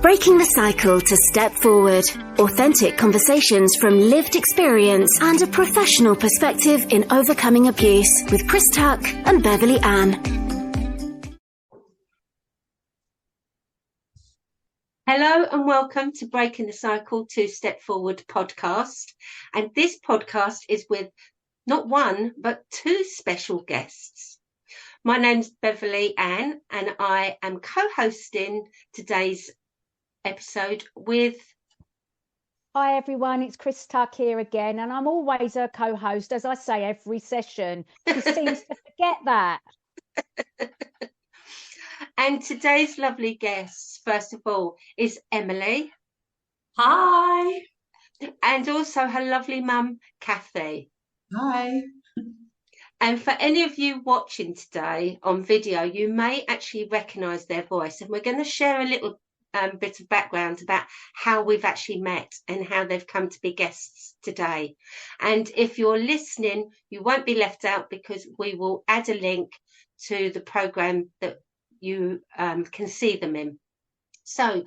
Breaking the cycle to step forward. Authentic conversations from lived experience and a professional perspective in overcoming abuse with Chris Tuck and Beverley Ann. Hello and welcome to Breaking the Cycle to Step Forward podcast. And this podcast is with not one, but two special guests. My name's Beverley Ann and I am co-hosting today's episode with... Hi everyone, it's Chris Tuck here again, and I'm always a co-host, as I say every session. She seems to forget that. And today's lovely guest, first of all, is Emily. Hi. And also her lovely mum, Kathy. Hi. And for any of you watching today on video, you may actually recognise their voice. And we're going to share a little bit of background about how we've actually met and how they've come to be guests today. And if you're listening, you won't be left out because we will add a link to the programme that you can see them in. So,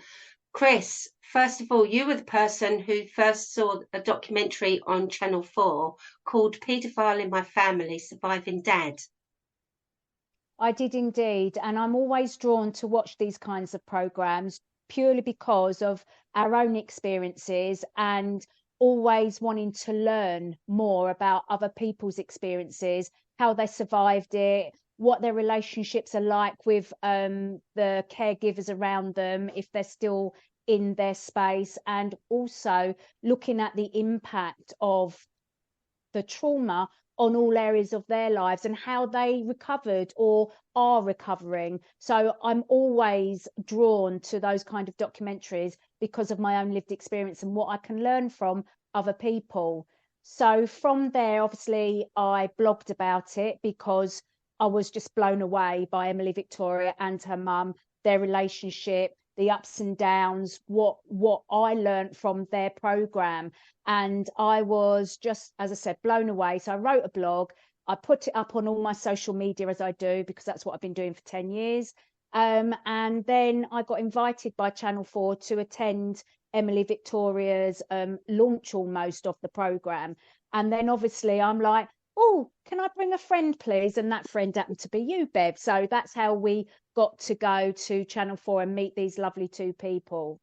Chris, first of all, you were the person who first saw a documentary on Channel 4 called Paedophile in My Family, Surviving Dad. I did indeed, and I'm always drawn to watch these kinds of programmes purely because of our own experiences and always wanting to learn more about other people's experiences, how they survived it, what their relationships are like with the caregivers around them, if they're still in their space, and also looking at the impact of the trauma on all areas of their lives and how they recovered or are recovering. So I'm always drawn to those kind of documentaries because of my own lived experience and what I can learn from other people. So from there, obviously, I blogged about it because I was just blown away by Emily Victoria and her mum, their relationship, the ups and downs, what I learned from their programme. And I was just, as I said, blown away. So I wrote a blog. I put it up on all my social media as I do, because that's what I've been doing for 10 years. And then I got invited by Channel 4 to attend Emily Victoria's launch almost of the programme. And then obviously I'm like, oh, can I bring a friend, please? And that friend happened to be you, Bev. So that's how we got to go to Channel 4 and meet these lovely two people.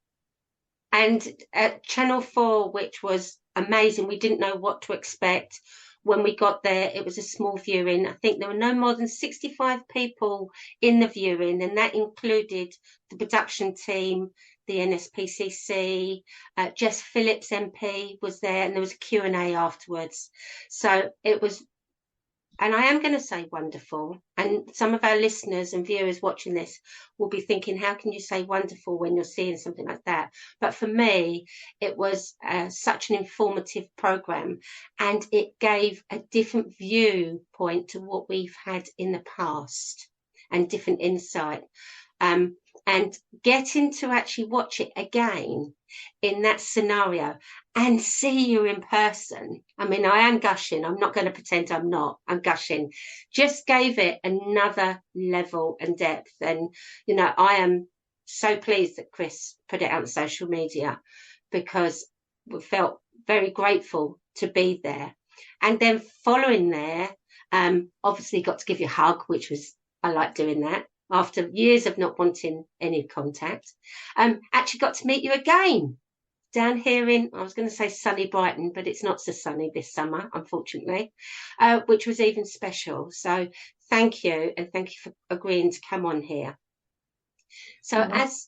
And at Channel 4, which was amazing, we didn't know what to expect. When we got there, it was a small viewing. I think there were no more than 65 people in the viewing, and that included the production team, the NSPCC, Jess Phillips MP was there, and there was a Q&A afterwards. So it was, and I am going to say wonderful, and some of our listeners and viewers watching this will be thinking, how can you say wonderful when you're seeing something like that? But for me, it was such an informative programme, and it gave a different viewpoint to what we've had in the past and different insight. And getting to actually watch it again in that scenario and see you in person. I mean, I am gushing. I'm not going to pretend I'm not. I'm gushing. Just gave it another level and depth. And, you know, I am so pleased that Chris put it out on social media because we felt very grateful to be there. And then following there, obviously got to give you a hug, which was, I like doing that. After years of not wanting any contact, actually got to meet you again down here in, I was going to say sunny Brighton, but it's not so sunny this summer, unfortunately, which was even special. So thank you, and thank you for agreeing to come on here. So as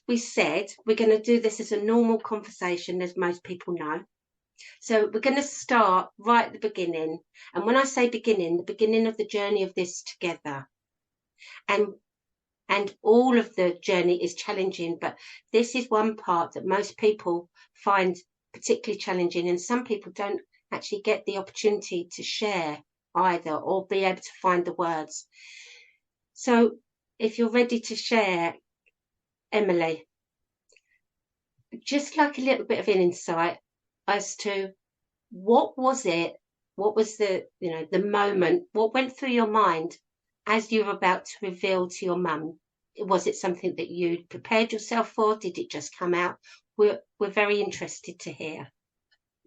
we said, we're going to do this as a normal conversation, as most people know. So we're going to start right at the beginning. And when I say beginning, the beginning of the journey of this together. And all of the journey is challenging, but this is one part that most people find particularly challenging. And some people don't actually get the opportunity to share either or be able to find the words. So if you're ready to share, Emily, just like a little bit of an insight as to what was it, what was the moment, what went through your mind as you were about to reveal to your mum? Was it something that you'd prepared yourself for? Did it just come out? We're very interested to hear.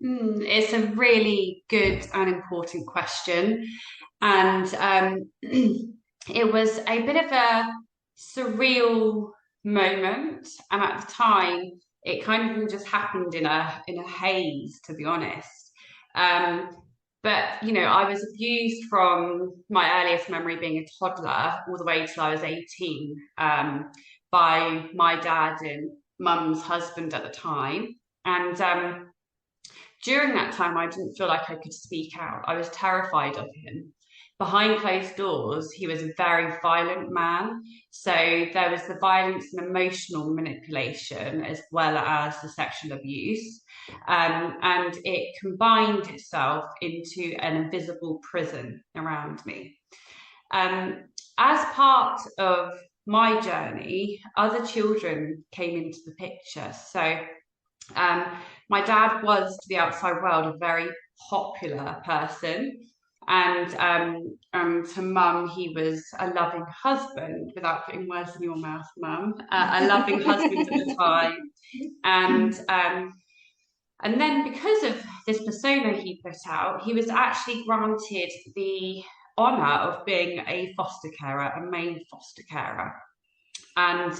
It's a really good and important question. And it was a bit of a surreal moment. And at the time, it kind of all just happened in a haze, to be honest. But, I was abused from my earliest memory being a toddler all the way till I was 18 by my dad and mum's husband at the time. And during that time, I didn't feel like I could speak out. I was terrified of him. Behind closed doors, he was a very violent man. So there was the violence and emotional manipulation as well as the sexual abuse. And it combined itself into an invisible prison around me. As part of my journey, other children came into the picture. So my dad was, to the outside world, a very popular person. And to mum, he was a loving husband, without putting words in your mouth, mum, a loving husband at the time. And then because of this persona he put out, he was actually granted the honour of being a foster carer, a main foster carer. And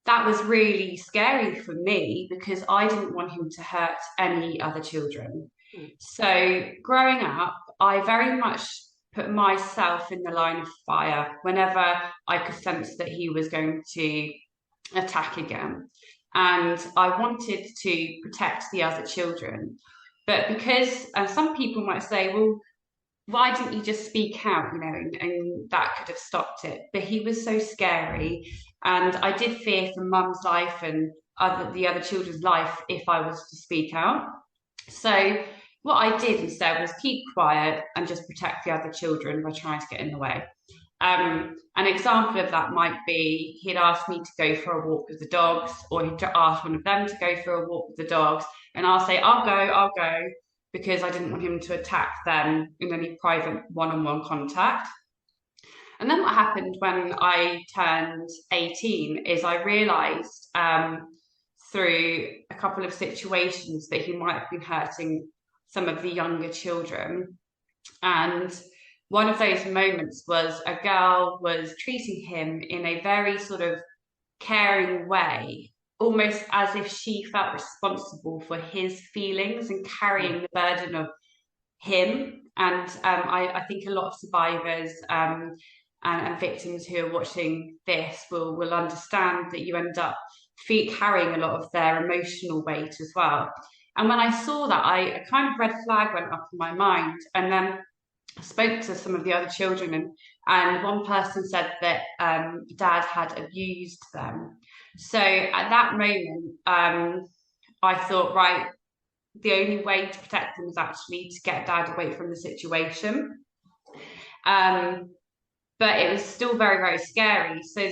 that was really scary for me because I didn't want him to hurt any other children. So growing up, I very much put myself in the line of fire whenever I could sense that he was going to attack again. And I wanted to protect the other children. But because some people might say, well, why didn't you just speak out, and that could have stopped it. But he was so scary. And I did fear for mum's life and the other children's life if I was to speak out. So what I did instead was keep quiet and just protect the other children by trying to get in the way. An example of that might be he'd ask me to go for a walk with the dogs, or he'd ask one of them to go for a walk with the dogs, and I'll say, I'll go, because I didn't want him to attack them in any private one-on-one contact. And then what happened when I turned 18 is I realised through a couple of situations that he might have been hurting some of the younger children. And one of those moments was a girl was treating him in a very sort of caring way, almost as if she felt responsible for his feelings and carrying the burden of him. And I think a lot of survivors and victims who are watching this will understand that you end up carrying a lot of their emotional weight as well. And when I saw that, a kind of red flag went up in my mind. And then I spoke to some of the other children, and one person said that dad had abused them. So at that moment, I thought, right, the only way to protect them is actually to get dad away from the situation. But it was still very, very scary. So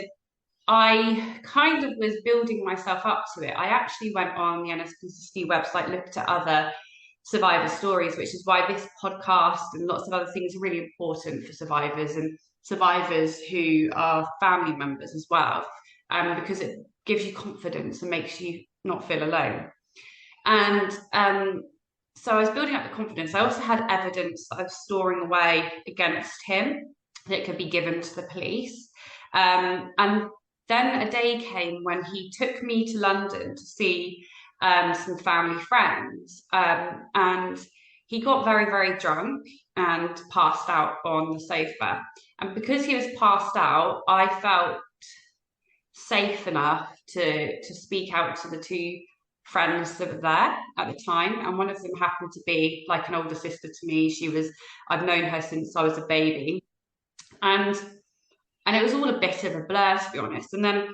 I kind of was building myself up to it. I actually went on the NSPCC website, looked at other survivor stories, which is why this podcast and lots of other things are really important for survivors and survivors who are family members as well, because it gives you confidence and makes you not feel alone. And so I was building up the confidence. I also had evidence that I was storing away against him that could be given to the police. And then a day came when he took me to London to see some family friends, and he got very, very drunk and passed out on the sofa. And because he was passed out, I felt safe enough to speak out to the two friends that were there at the time. And one of them happened to be like an older sister to me. I've known her since I was a baby. And it was all a bit of a blur, to be honest. And then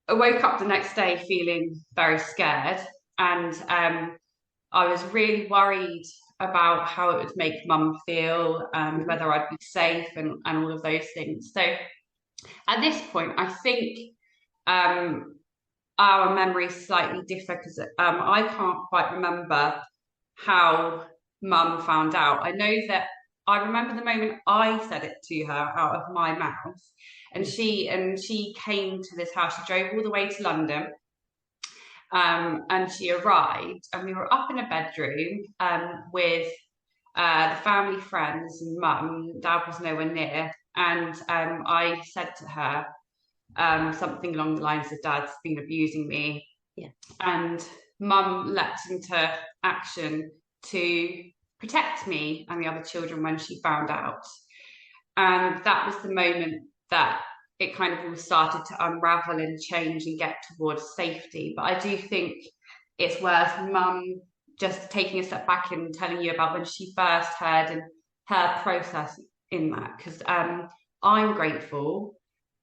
I woke up the next day feeling very scared, and I was really worried about how it would make mum feel, and whether I'd be safe and all of those things. So at this point, I think our memories slightly differ, because I can't quite remember how mum found out. I know that I remember the moment I said it to her out of my mouth, and she came to this house. She drove all the way to London, and she arrived, and we were up in a bedroom with the family, friends, and mum. Dad was nowhere near, and I said to her something along the lines of, "Dad's been abusing me," and mum leapt into action to protect me and the other children when she found out. And that was the moment that it kind of all started to unravel and change and get towards safety. But I do think it's worth mum just taking a step back and telling you about when she first heard and her process in that, because I'm grateful,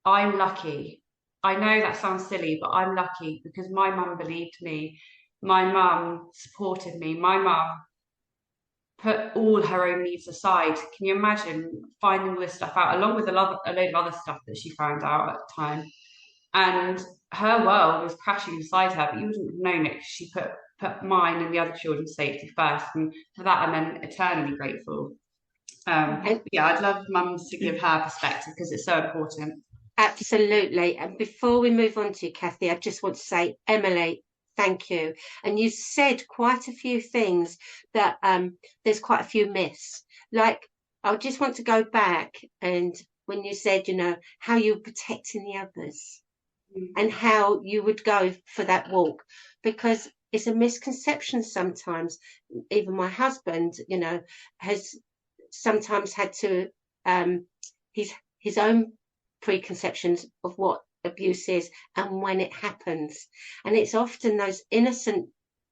I'm lucky. I know that sounds silly, but I'm lucky because my mum believed me, my mum supported me, my mum put all her own needs aside. Can you imagine finding all this stuff out, along with a load of other stuff that she found out at the time? And her world was crashing beside her, but you wouldn't have known it because she put mine and the other children's safety first. And for that, I'm then eternally grateful. Yeah, I'd love mums to give her perspective because it's so important. Absolutely. And before we move on to you, Kathy, I just want to say, Emily, thank you. And you said quite a few things that there's quite a few myths. Like, I just want to go back and when you said, you know, how you're protecting the others and how you would go for that walk, because it's a misconception sometimes. Even my husband, you know, has sometimes had to his own preconceptions of what abuse is and when it happens, and it's often those innocent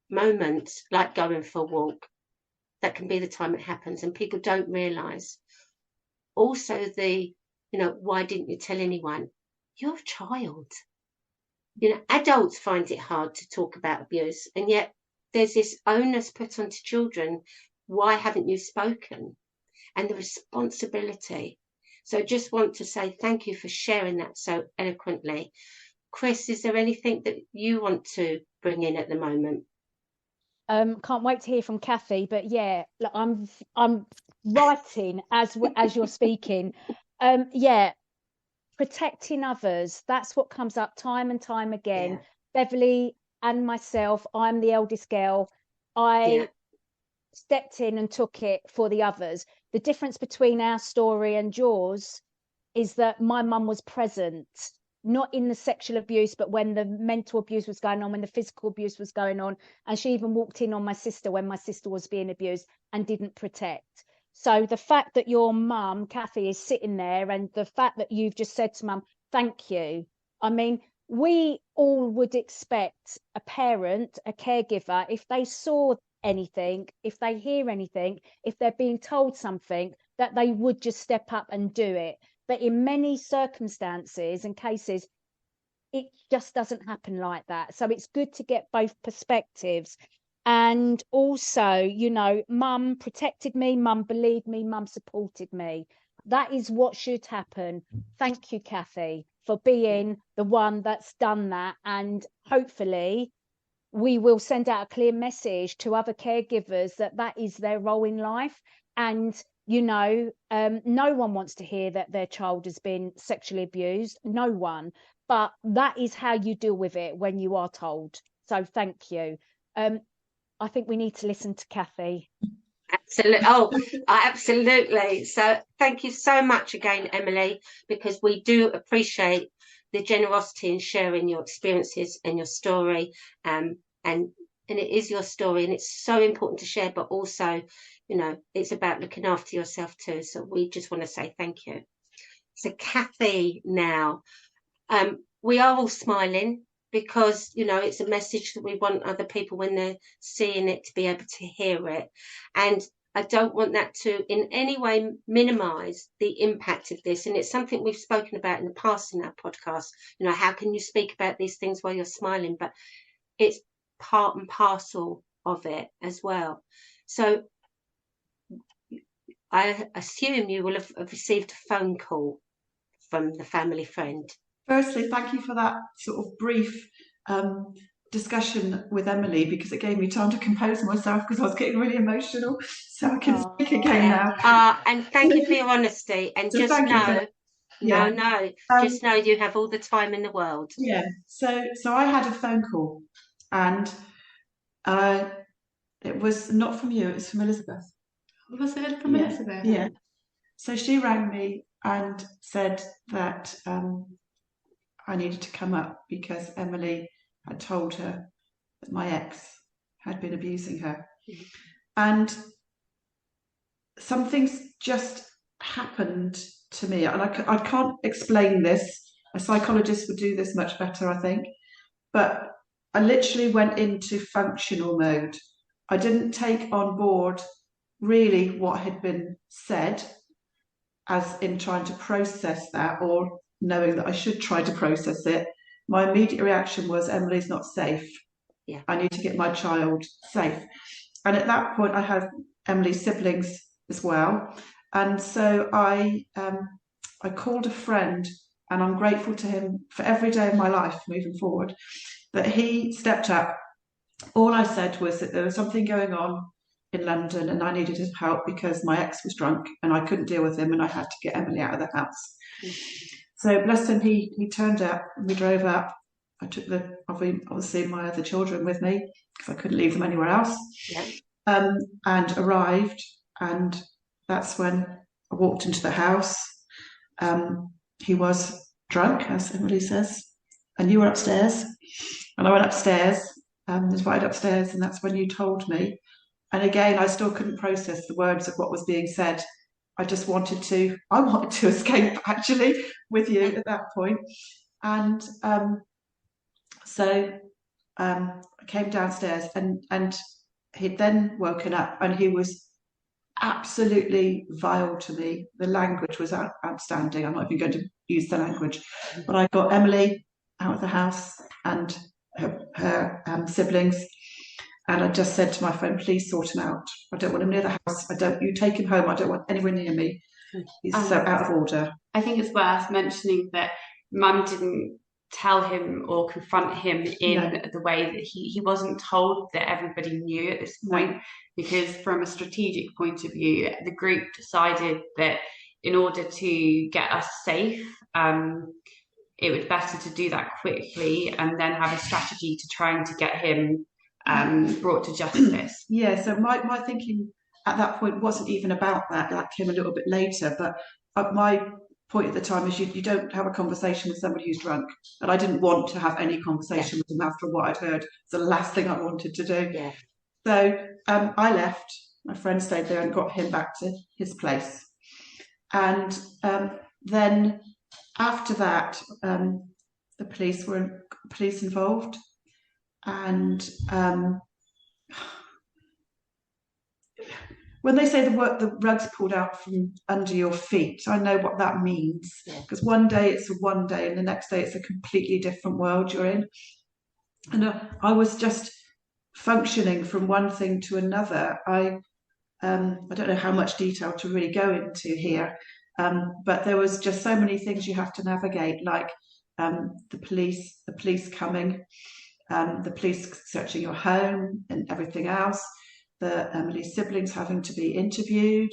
moments like going for a walk that can be the time it happens, and people don't realize also the, you know, why didn't you tell anyone? You're a child. You know, adults find it hard to talk about abuse, and yet there's this onus put onto children. Why haven't you spoken? And the responsibility. So I just want to say thank you for sharing that so eloquently. Chris, is there anything that you want to bring in at the moment? Can't wait to hear from Kathy, but yeah, I'm writing as you're speaking. Yeah, protecting others, that's what comes up time and time again. Yeah. Beverley and myself, I'm the eldest girl. I stepped in and took it for the others. The difference between our story and yours is that my mum was present, not in the sexual abuse, but when the mental abuse was going on, when the physical abuse was going on. And she even walked in on my sister when my sister was being abused and didn't protect. So the fact that your mum, Kathy, is sitting there, and the fact that you've just said to mum, thank you. I mean, we all would expect a parent, a caregiver, if they saw anything, if they hear anything, if they're being told something, that they would just step up and do it. But in many circumstances and cases, it just doesn't happen like that. So it's good to get both perspectives. And also, you know, mum protected me, mum believed me, mum supported me. That is what should happen. Thank you, Kathy, for being the one that's done that. And hopefully we will send out a clear message to other caregivers that that is their role in life. And, you know, no one wants to hear that their child has been sexually abused. No one. But that is how you deal with it when you are told. So thank you. I think we need to listen to Kathy. Absolutely. Oh, absolutely. So thank you so much again, Emily, because we do appreciate the generosity in sharing your experiences and your story. And it is your story, and it's so important to share, but also, you know, it's about looking after yourself too. So we just want to say thank you. So Kathy, now, we are all smiling because, you know, it's a message that we want other people, when they're seeing it, to be able to hear it. And I don't want that to in any way minimize the impact of this. And it's something we've spoken about in the past in our podcast. You know, how can you speak about these things while you're smiling? But it's part and parcel of it as well. So I assume you will have received a phone call from the family friend. Firstly, thank you for that sort of brief discussion with Emily because it gave me time to compose myself because I was getting really emotional. So I can speak again now. And thank you for your honesty. And So just know, yeah. just know you have all the time in the world. Yeah. So I had a phone call, and it was not from you. It was from Elizabeth. Was it from Elizabeth? Yeah. So she rang me and said that I needed to come up because Emily had told her that my ex had been abusing her. And something's just happened to me. And I can't explain this. A psychologist would do this much better, I think. But I literally went into functional mode. I didn't take on board really what had been said, as in trying to process that or knowing that I should try to process it. My immediate reaction was, Emily's not safe. Yeah. I need to get my child safe. And at that point, I had Emily's siblings as well. And so I called a friend, and I'm grateful to him for every day of my life moving forward, that he stepped up. All I said was that there was something going on in London and I needed his help because my ex was drunk and I couldn't deal with him and I had to get Emily out of the house. So bless him, he turned up and we drove up. I took obviously my other children with me because I couldn't leave them anywhere else. Yeah. And arrived, and that's when I walked into the house. He was drunk, as Emily says, and you were upstairs. And I went upstairs, was right upstairs, and that's when you told me. And again, I still couldn't process the words of what was being said. I wanted to escape actually with you at that point. And so I came downstairs and he'd then woken up and he was absolutely vile to me. The language was outstanding. I'm not even going to use the language, but I got Emily out of the house and her siblings. And I just said to my friend, please sort him out. I don't want him near the house. You take him home. I don't want anywhere near me. He's so out of order. I think it's worth mentioning that Mum didn't tell him or confront him in the way that he wasn't told that everybody knew at this point, because from a strategic point of view, the group decided that in order to get us safe, it was better to do that quickly and then have a strategy to trying to get him brought to justice. Yeah, so my thinking at that point wasn't even about that. That came a little bit later, but my point at the time is you don't have a conversation with somebody who's drunk, and I didn't want to have any conversation with them after what I'd heard. It's the last thing I wanted to do. Yeah. So I left. My friend stayed there and got him back to his place. And then after that, the police were involved. And when they say the rug's pulled out from under your feet, I know what that means. Because one day it's one day and the next day it's a completely different world you're in. And I was just functioning from one thing to another. I don't know how much detail to really go into here, but there was just so many things you have to navigate, like the police coming, the police searching your home and everything else, the Emily's siblings having to be interviewed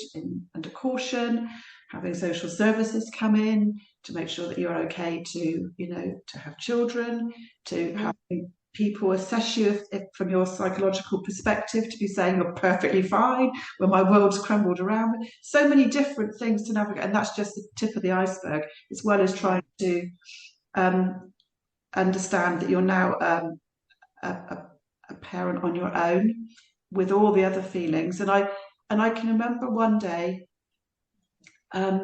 under caution, having social services come in to make sure that you're okay to have children, to having people assess you if from your psychological perspective, to be saying you're perfectly fine when my world's crumbled around me. So many different things to navigate, and that's just the tip of the iceberg, as well as trying to understand that you're now a parent on your own with all the other feelings. And I can remember one day, I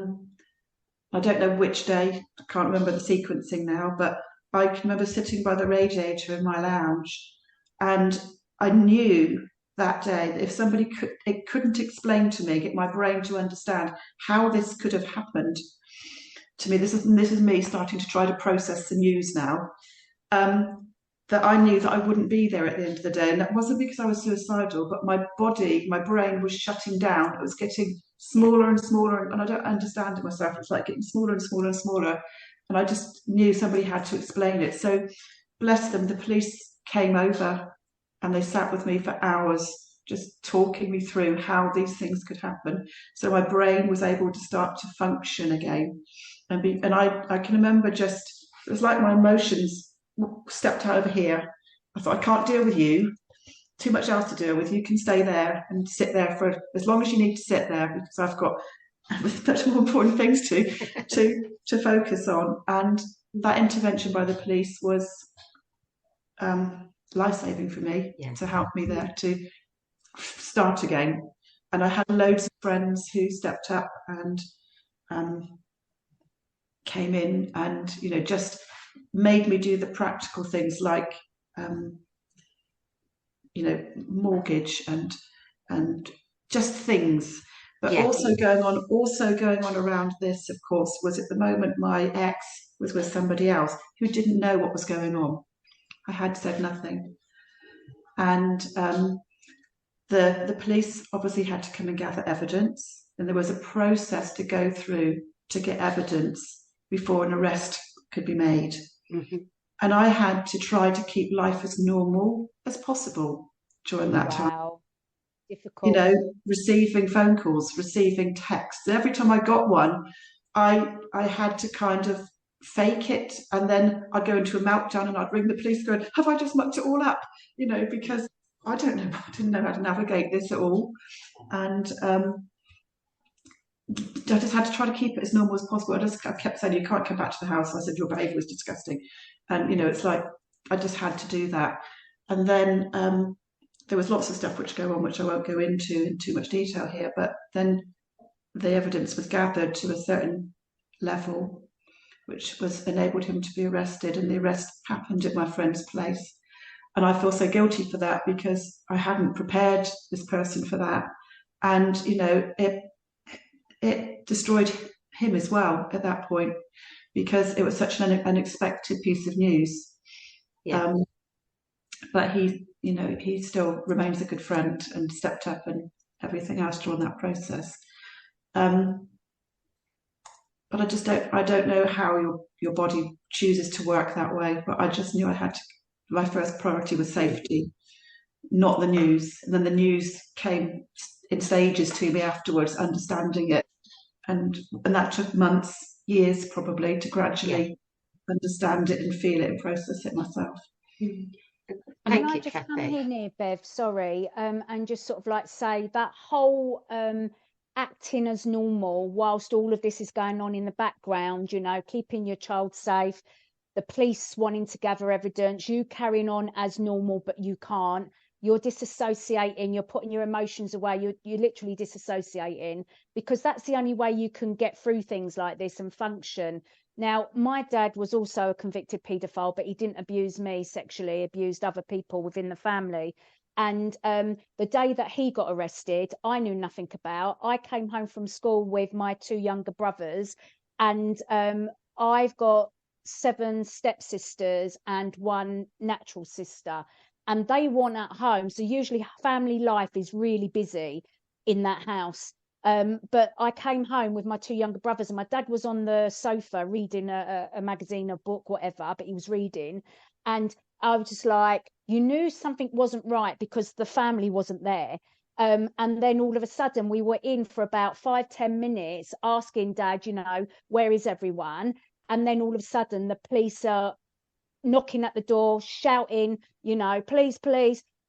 don't know which day, I can't remember the sequencing now, but I can remember sitting by the radiator in my lounge, and I knew that day that if somebody couldn't explain to me, get my brain to understand how this could have happened to me. This is me starting to try to process the news now. That I knew that I wouldn't be there at the end of the day, and that wasn't because I was suicidal, but my brain was shutting down. It was getting smaller and smaller, and I don't understand it myself. It's like getting smaller and smaller and smaller. And I just knew somebody had to explain it. So bless them, the police came over and they sat with me for hours, just talking me through how these things could happen. So my brain was able to start to function again. And I can remember it was like my emotions stepped over here. I thought, I can't deal with you. Too much else to deal with. You can stay there and sit there for as long as you need to sit there, because I've got much more important things to focus on. And that intervention by the police was life-saving for me, to help me there to start again. And I had loads of friends who stepped up and came in and, you know, just made me do the practical things like you know, mortgage and just things. But also going on around this, of course, was at the moment my ex was with somebody else who didn't know what was going on. I had said nothing. And the police obviously had to come and gather evidence, and there was a process to go through to get evidence before an arrest could be made. Mm-hmm. And I had to try to keep life as normal as possible during that time. Difficult. You know, receiving phone calls, receiving texts. Every time I got one, I had to kind of fake it, and then I'd go into a meltdown and I'd ring the police going, have I just mucked it all up? You know, because I didn't know how to navigate this at all. And I just had to try to keep it as normal as possible. I kept saying, you can't come back to the house. I said, your behaviour was disgusting. And, you know, it's like, I just had to do that. And then there was lots of stuff which go on, which I won't go into in too much detail here. But then the evidence was gathered to a certain level, which was enabled him to be arrested. And the arrest happened at my friend's place. And I feel so guilty for that, because I hadn't prepared this person for that. And, you know, it destroyed him as well at that point, because it was such an unexpected piece of news. Yeah. But he, you know, he still remains a good friend and stepped up and everything else during that process. But I don't know how your body chooses to work that way. But I just knew I had to. My first priority was safety, not the news. And then the news came in stages to me afterwards, understanding it. And that took months, years probably, to gradually understand it and feel it and process it myself. Can I just come in here, Bev, sorry, and just sort of like say that whole acting as normal whilst all of this is going on in the background, you know, keeping your child safe, the police wanting to gather evidence, you carrying on as normal, but you can't. You're disassociating, you're putting your emotions away, you're literally disassociating, because that's the only way you can get through things like this and function. Now, my dad was also a convicted paedophile, but he didn't abuse me sexually, abused other people within the family. And the day that he got arrested, I knew nothing about. I came home from school with my two younger brothers, and I've got 7 stepsisters and 1 natural sister. And they weren't at home. So usually family life is really busy in that house. But I came home with my 2 younger brothers, and my dad was on the sofa reading a magazine, a book, whatever, but he was reading. And I was just like, you knew something wasn't right because the family wasn't there. And then all of a sudden we were in for about 5-10 minutes asking Dad, you know, where is everyone? And then all of a sudden the police are knocking at the door, shouting, you know, police,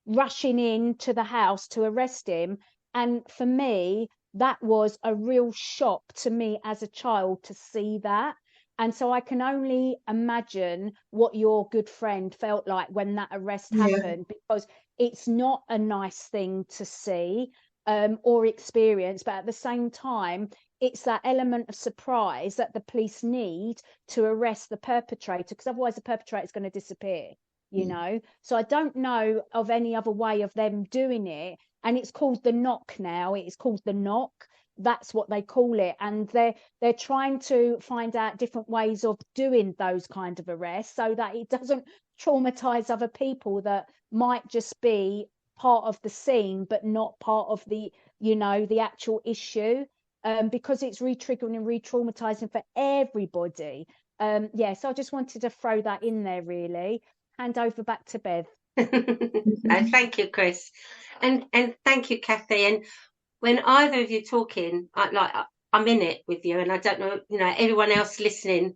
rushing in to the house to arrest him. And for me, that was a real shock to me as a child to see that. And so I can only imagine what your good friend felt like when that arrest happened, because it's not a nice thing to see or experience. But at the same time, it's that element of surprise that the police need to arrest the perpetrator, because otherwise the perpetrator is going to disappear, you know. So I don't know of any other way of them doing it. And it's called the knock now. It's called the knock. That's what they call it. And they're trying to find out different ways of doing those kind of arrests so that it doesn't traumatize other people that might just be part of the scene, but not part of the, you know, the actual issue. Because it's re-triggering and re-traumatizing for everybody. So I just wanted to throw that in there, really. Hand over back to Bev. Thank you, Chris, and thank you, Kathy. And when either of you talking, I'm in it with you, and I don't know, everyone else listening,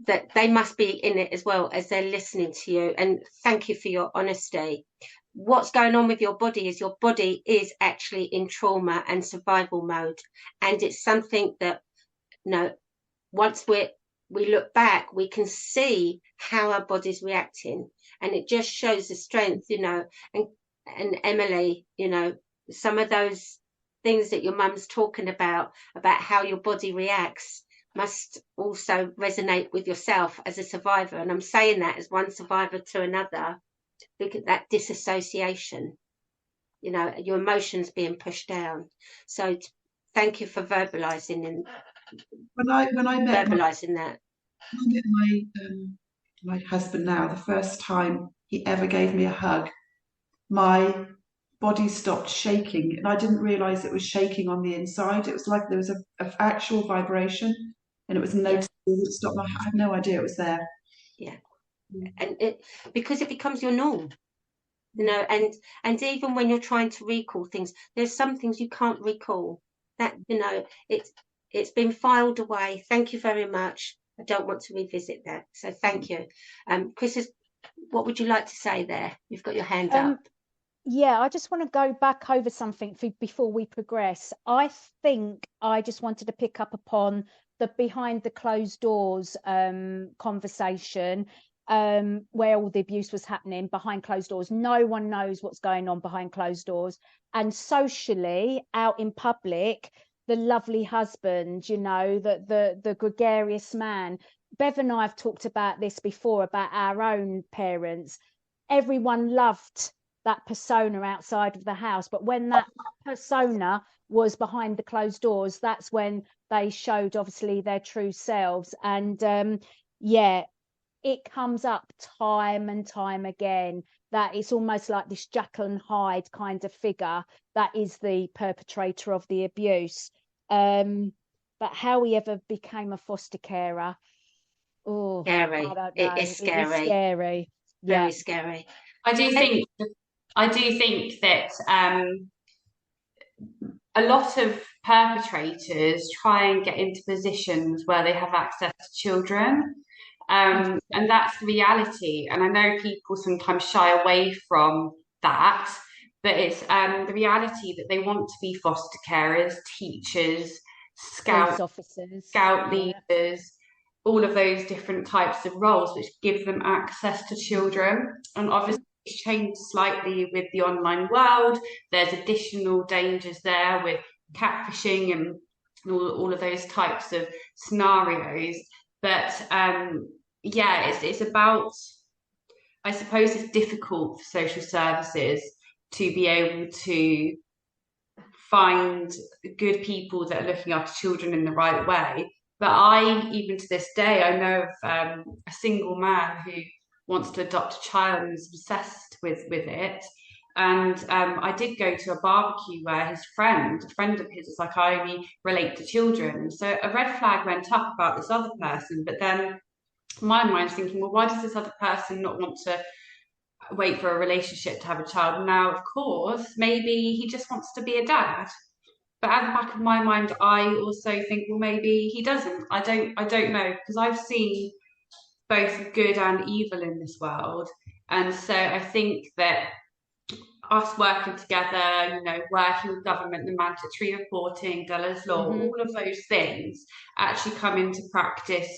that they must be in it as well as they're listening to you. And thank you for your honesty. What's going on with your body is actually in trauma and survival mode, and it's something that, once we look back, we can see how our body's reacting, and it just shows the strength, and Emily, some of those things that your mum's talking about how your body reacts must also resonate with yourself as a survivor. And I'm saying that as one survivor to another. Look at that disassociation, your emotions being pushed down. So thank you for verbalizing and when I met verbalizing that. When I met my husband now, the first time he ever gave me a hug, my body stopped shaking, and I didn't realize it was shaking on the inside. It was like there was an actual vibration, and it was noticeable. It stopped. I had no idea it was there. Yeah, and because it becomes your norm, and even when you're trying to recall things, there's some things you can't recall. That it's been filed away. Thank you very much. I don't want to revisit that. So thank you. Chris, what would you like to say there? You've got your hand up. Yeah, I just want to go back over something before we progress. I think I just wanted to pick up upon the behind the closed doors conversation, where all the abuse was happening behind closed doors. No one knows what's going on behind closed doors. And socially, out in public, the lovely husband, the gregarious man. Bev and I have talked about this before, about our own parents. Everyone loved that persona outside of the house, but when that persona was behind the closed doors, that's when they showed obviously their true selves. And it comes up time and time again that it's almost like this Jekyll and Hyde kind of figure that is the perpetrator of the abuse. But how he ever became a foster carer, scary. I don't know. It is scary. It is scary. Yeah. Very scary. I do think that a lot of perpetrators try and get into positions where they have access to children. And that's the reality. And I know people sometimes shy away from that, but it's the reality that they want to be foster carers, teachers, scout officers, scout leaders, all of those different types of roles which give them access to children. And obviously it's changed slightly with the online world. There's additional dangers there with catfishing and all of those types of scenarios. But it's about, I suppose it's difficult for social services to be able to find good people that are looking after children in the right way. But even to this day, I know of a single man who wants to adopt a child and is obsessed with it. And I did go to a barbecue where a friend of his was like, I only relate to children. So a red flag went up about this other person. But then my mind's thinking, well, why does this other person not want to wait for a relationship to have a child? Now, of course, maybe he just wants to be a dad. But at the back of my mind, I also think, well, maybe he doesn't. I don't know, because I've seen both good and evil in this world. And so I think that us working together, working with government, the mandatory reporting, Della's law, all of those things actually come into practice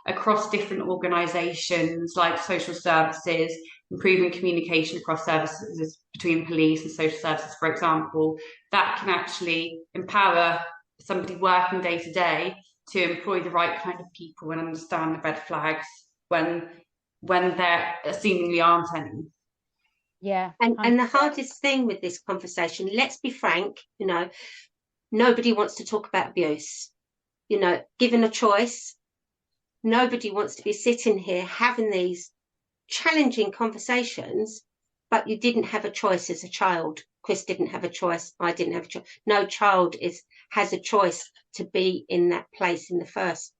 across different organisations like social services, improving communication across services between police and social services, for example. That can actually empower somebody working day to day to employ the right kind of people and understand the red flags when there seemingly aren't any. Yeah. And the hardest thing with this conversation, let's be frank, nobody wants to talk about abuse. Given a choice, nobody wants to be sitting here having these challenging conversations, but you didn't have a choice as a child. Chris didn't have a choice. I didn't have a choice. No child has a choice to be in that place in the first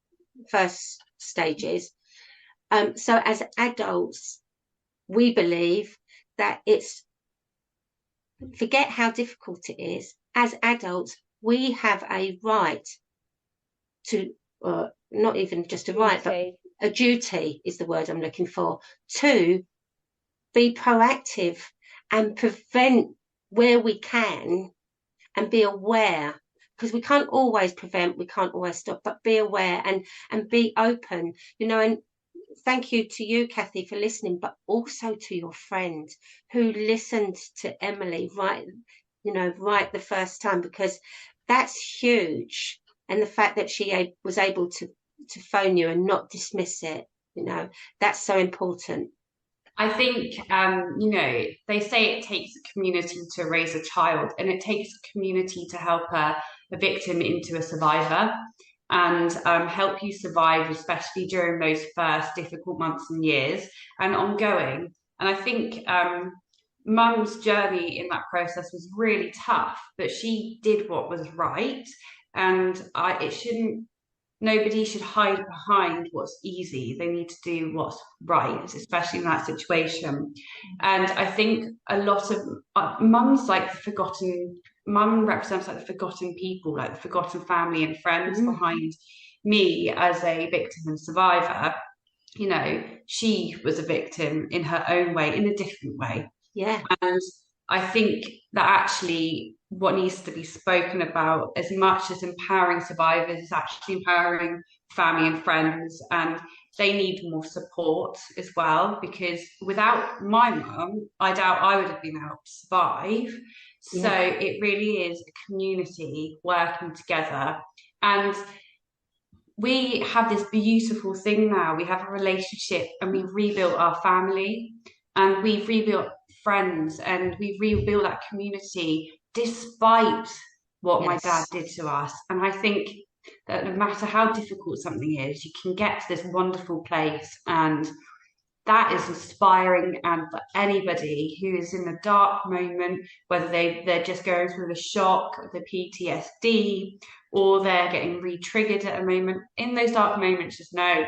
stages. So as adults, we believe that forget how difficult it is. As adults, we have a right to, not even just a right, but a duty is the word I'm looking for, to be proactive and prevent where we can and be aware, because we can't always prevent, we can't always stop, but be aware and be open, and thank you to you, Kathy, for listening, but also to your friend who listened to Emily right the first time, because that's huge. And the fact that she was able to phone you and not dismiss it, that's so important. I think, they say it takes a community to raise a child, and it takes a community to help a victim into a survivor and help you survive, especially during those first difficult months and years and ongoing. And I think Mum's journey in that process was really tough, but she did what was right. And nobody should hide behind what's easy. They need to do what's right, especially in that situation. And I think a lot of Mum's like the forgotten. Mum represents like the forgotten people, like the forgotten family and friends behind me as a victim and survivor. She was a victim in her own way, in a different way. Yeah. And I think that actually what needs to be spoken about, as much as empowering survivors, is actually empowering family and friends, and they need more support as well, because without my mum, I doubt I would have been able to survive. Yeah. So it really is a community working together. And we have this beautiful thing now. We have a relationship, and we've rebuilt our family, and we've rebuilt friends, and we've rebuilt that community despite what my dad did to us. And I think that no matter how difficult something is, you can get to this wonderful place, and that is inspiring. And for anybody who is in a dark moment, whether they're just going through the shock, the PTSD, or they're getting re-triggered at a moment, in those dark moments, just know,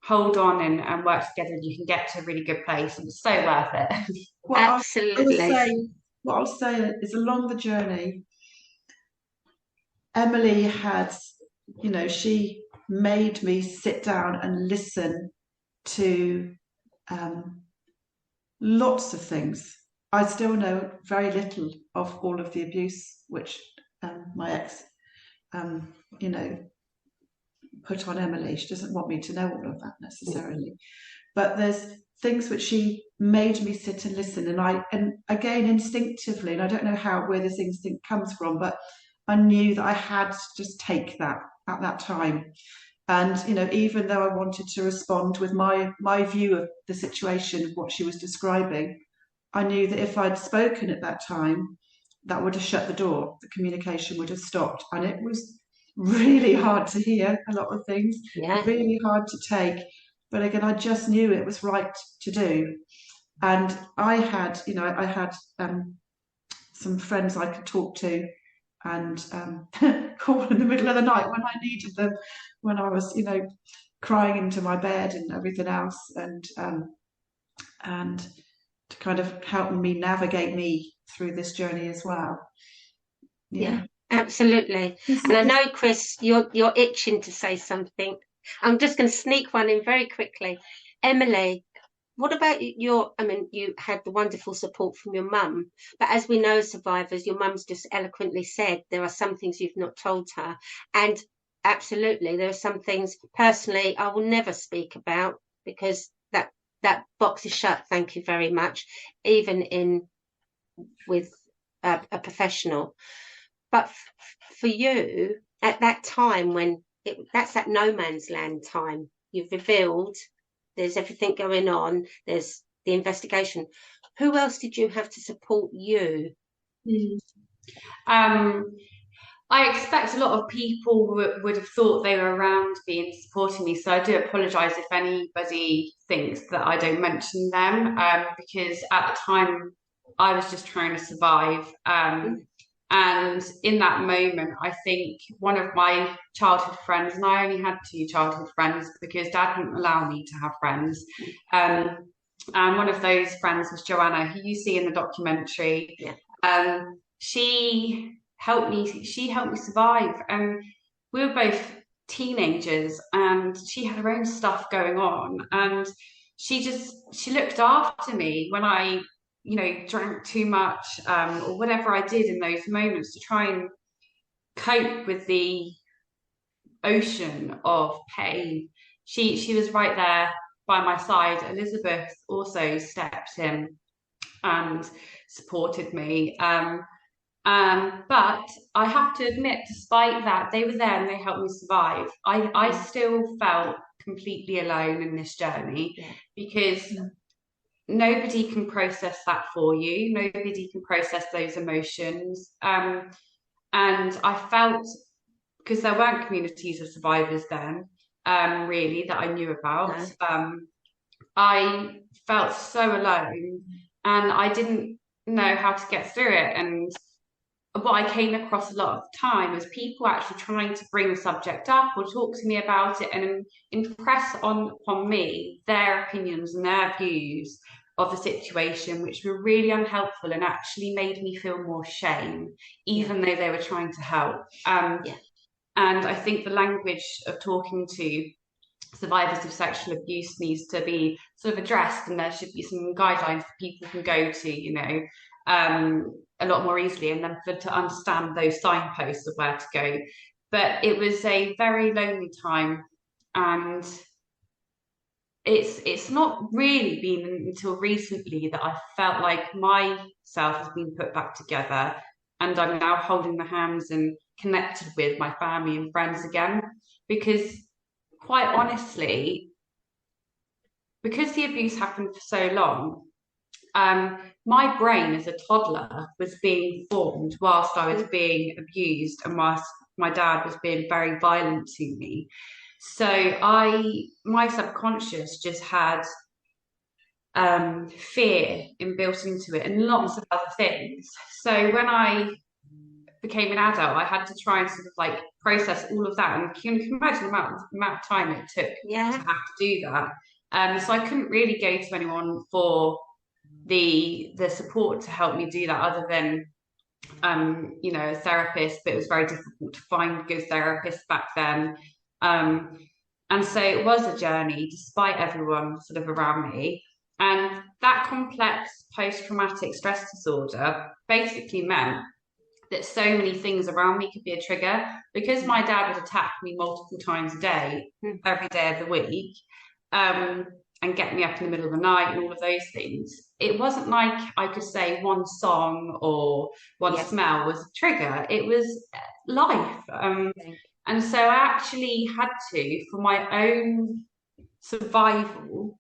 hold on and work together, and you can get to a really good place, and it's so worth it. Absolutely. What I'll say is, along the journey, Emily had, she made me sit down and listen to lots of things. I still know very little of all of the abuse which my ex, put on Emily. She doesn't want me to know all of that necessarily, but there's things which she made me sit and listen, and again instinctively, and I don't know where this instinct comes from, but I knew that I had to just take that at that time. And even though I wanted to respond with my view of the situation, what she was describing, I knew that if I'd spoken at that time, that would have shut the door. The communication would have stopped, and it was really hard to hear a lot of things, really hard to take. But again, I just knew it was right to do. And I had some friends I could talk to and call in the middle of the night when I needed them, when I was, crying into my bed and everything else, and to kind of help me navigate me through this journey as well. Yeah, absolutely. And I know, Chris, you're itching to say something. I'm just going to sneak one in very quickly. Emily, what about you had the wonderful support from your mum, but as we know, survivors, your mum's just eloquently said there are some things you've not told her. And absolutely, there are some things personally I will never speak about, because that box is shut, thank you very much, even with a professional. But for you, at that time when that's that no man's land time, you've revealed, there's everything going on, there's the investigation. Who else did you have to support you? I expect a lot of people would have thought they were around me and supporting me, so I do apologise if anybody thinks that I don't mention them, because at the time I was just trying to survive. And in that moment, I think one of my childhood friends, and I only had 2 childhood friends because Dad wouldn't allow me to have friends, And one of those friends was Joanna, who you see in the documentary. Yeah. She helped me survive. And we were both teenagers, and she had her own stuff going on, and she looked after me when I, drank too much, or whatever I did in those moments to try and cope with the ocean of pain. She was right there by my side. Elizabeth also stepped in and supported me. But I have to admit, despite that, they were there and they helped me survive. I still felt completely alone in this journey, because nobody can process that for you. Nobody can process those emotions. And I felt, because there weren't communities of survivors then, really, that I knew about. I felt so alone, and I didn't know how to get through it. And what I came across a lot of the time was people actually trying to bring the subject up or talk to me about it and impress upon me their opinions and their views of the situation, which were really unhelpful and actually made me feel more shame, even though they were trying to help. And I think the language of talking to survivors of sexual abuse needs to be sort of addressed, and there should be some guidelines that people can go to, a lot more easily, and then to understand those signposts of where to go. But it was a very lonely time, and it's not really been until recently that I felt like myself has been put back together, and I'm now holding the hands and connected with my family and friends again. Because quite honestly, because the abuse happened for so long, my brain as a toddler was being formed whilst I was being abused and whilst my dad was being very violent to me. So my subconscious just had fear inbuilt into it and lots of other things. So when I became an adult, I had to try and sort of like process all of that, and you can imagine the amount of time it took to have to do that. So I couldn't really go to anyone for the support to help me do that, other than a therapist. But it was very difficult to find good therapists back then, and so it was a journey despite everyone sort of around me. And that complex post-traumatic stress disorder basically meant that so many things around me could be a trigger. Because my dad would attack me multiple times a day, every day of the week, and get me up in the middle of the night and all of those things. It wasn't like I could say one song or one smell was a trigger. It was life. And so I actually had to, for my own survival,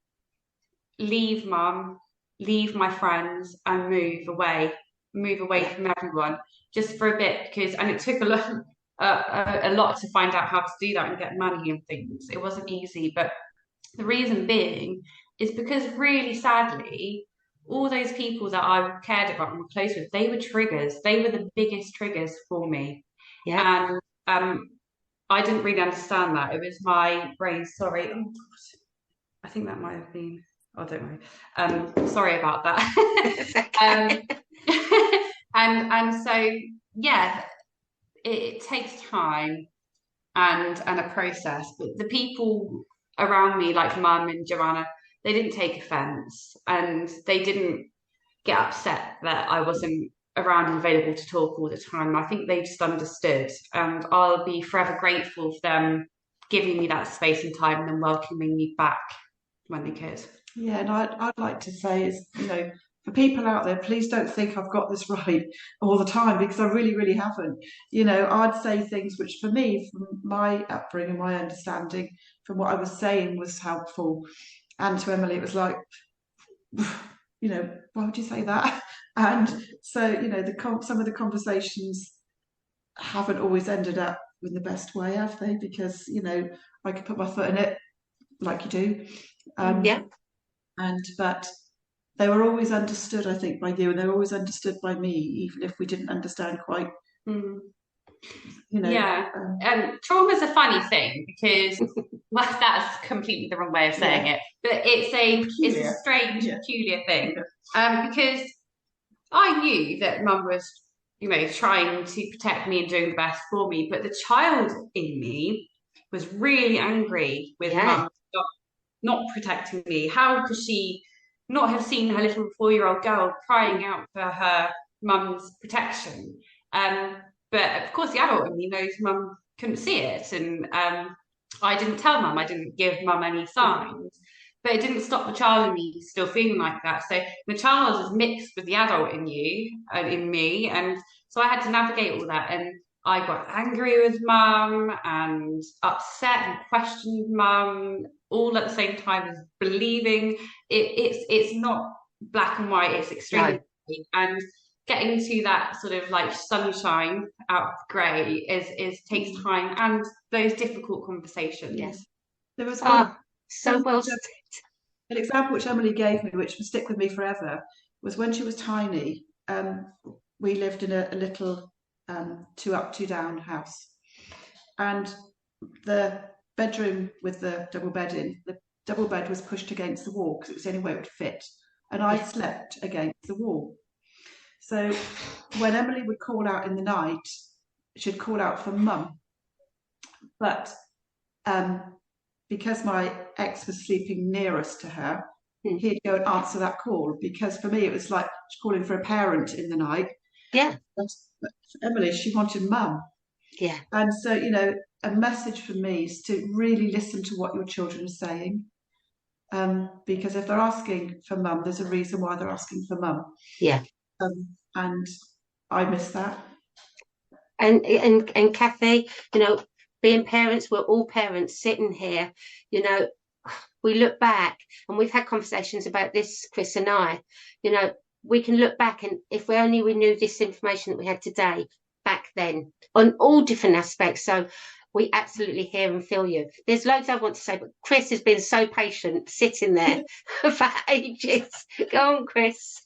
leave mum, leave my friends, and move away from everyone just for a bit. And it took a lot to find out how to do that and get money and things. It wasn't easy, but the reason being is because, really sadly, all those people that I cared about and were close with, they were triggers. They were the biggest triggers for me. And I didn't really understand that. It was my brain. Sorry. Oh, God. I think that might have been. Oh, don't worry. Sorry about that. And so, it takes time and a process. But the people around me, like Mum and Joanna, they didn't take offence, and they didn't get upset that I wasn't around and available to talk all the time. I think they just understood, and I'll be forever grateful for them giving me that space and time and then welcoming me back when they could. Yeah, and I'd like to say is, for people out there, please don't think I've got this right all the time, because I really, really haven't. I'd say things which, for me, from my upbringing, my understanding, from what I was saying, was helpful. And to Emily, it was like, why would you say that? And so, some of the conversations haven't always ended up in the best way, have they? Because, I could put my foot in it, like you do. But they were always understood, I think, by you, and they were always understood by me, even if we didn't understand quite You know, yeah. Trauma is a funny thing because well, that's completely the wrong way of saying it, but it's a strange, peculiar thing. Because I knew that Mum was, you know, trying to protect me and doing the best for me, but the child in me was really angry with Mum not protecting me. How could she not have seen her little 4-year-old girl crying out for her mum's protection? But of course, the adult in me knows Mum couldn't see it, and I didn't tell Mum. I didn't give Mum any signs. But it didn't stop the child in me still feeling like that. So the child is mixed with the adult in you and in me, and so I had to navigate all that. And I got angry with Mum and upset and questioned Mum all at the same time as believing it's not black and white, it's extremely and getting to that sort of like sunshine out of grey is takes time and those difficult conversations. Yes. There was so well said. An example which Emily gave me, which will stick with me forever, was when she was tiny. We lived in a little 2 up, 2 down house, and the bedroom with the double bed in, the double bed was pushed against the wall because it was the only way it would fit, and I slept against the wall. So when Emily would call out in the night, she'd call out for Mum, but because my ex was sleeping nearest to her, he'd go and answer that call, because for me it was like calling for a parent in the night. Yeah. But for Emily, she wanted Mum. Yeah. And so, you know, a message for me is to really listen to what your children are saying. Because if they're asking for Mum, there's a reason why they're asking for Mum. Yeah. And I miss that. And Kathy, you know, being parents, we're all parents sitting here, you know, we look back and we've had conversations about this, Chris and I, you know, we can look back, and if we knew this information that we had today back then on all different aspects. So we absolutely hear and feel you. There's loads I want to say, but Chris has been so patient sitting there for ages. Go on, Chris.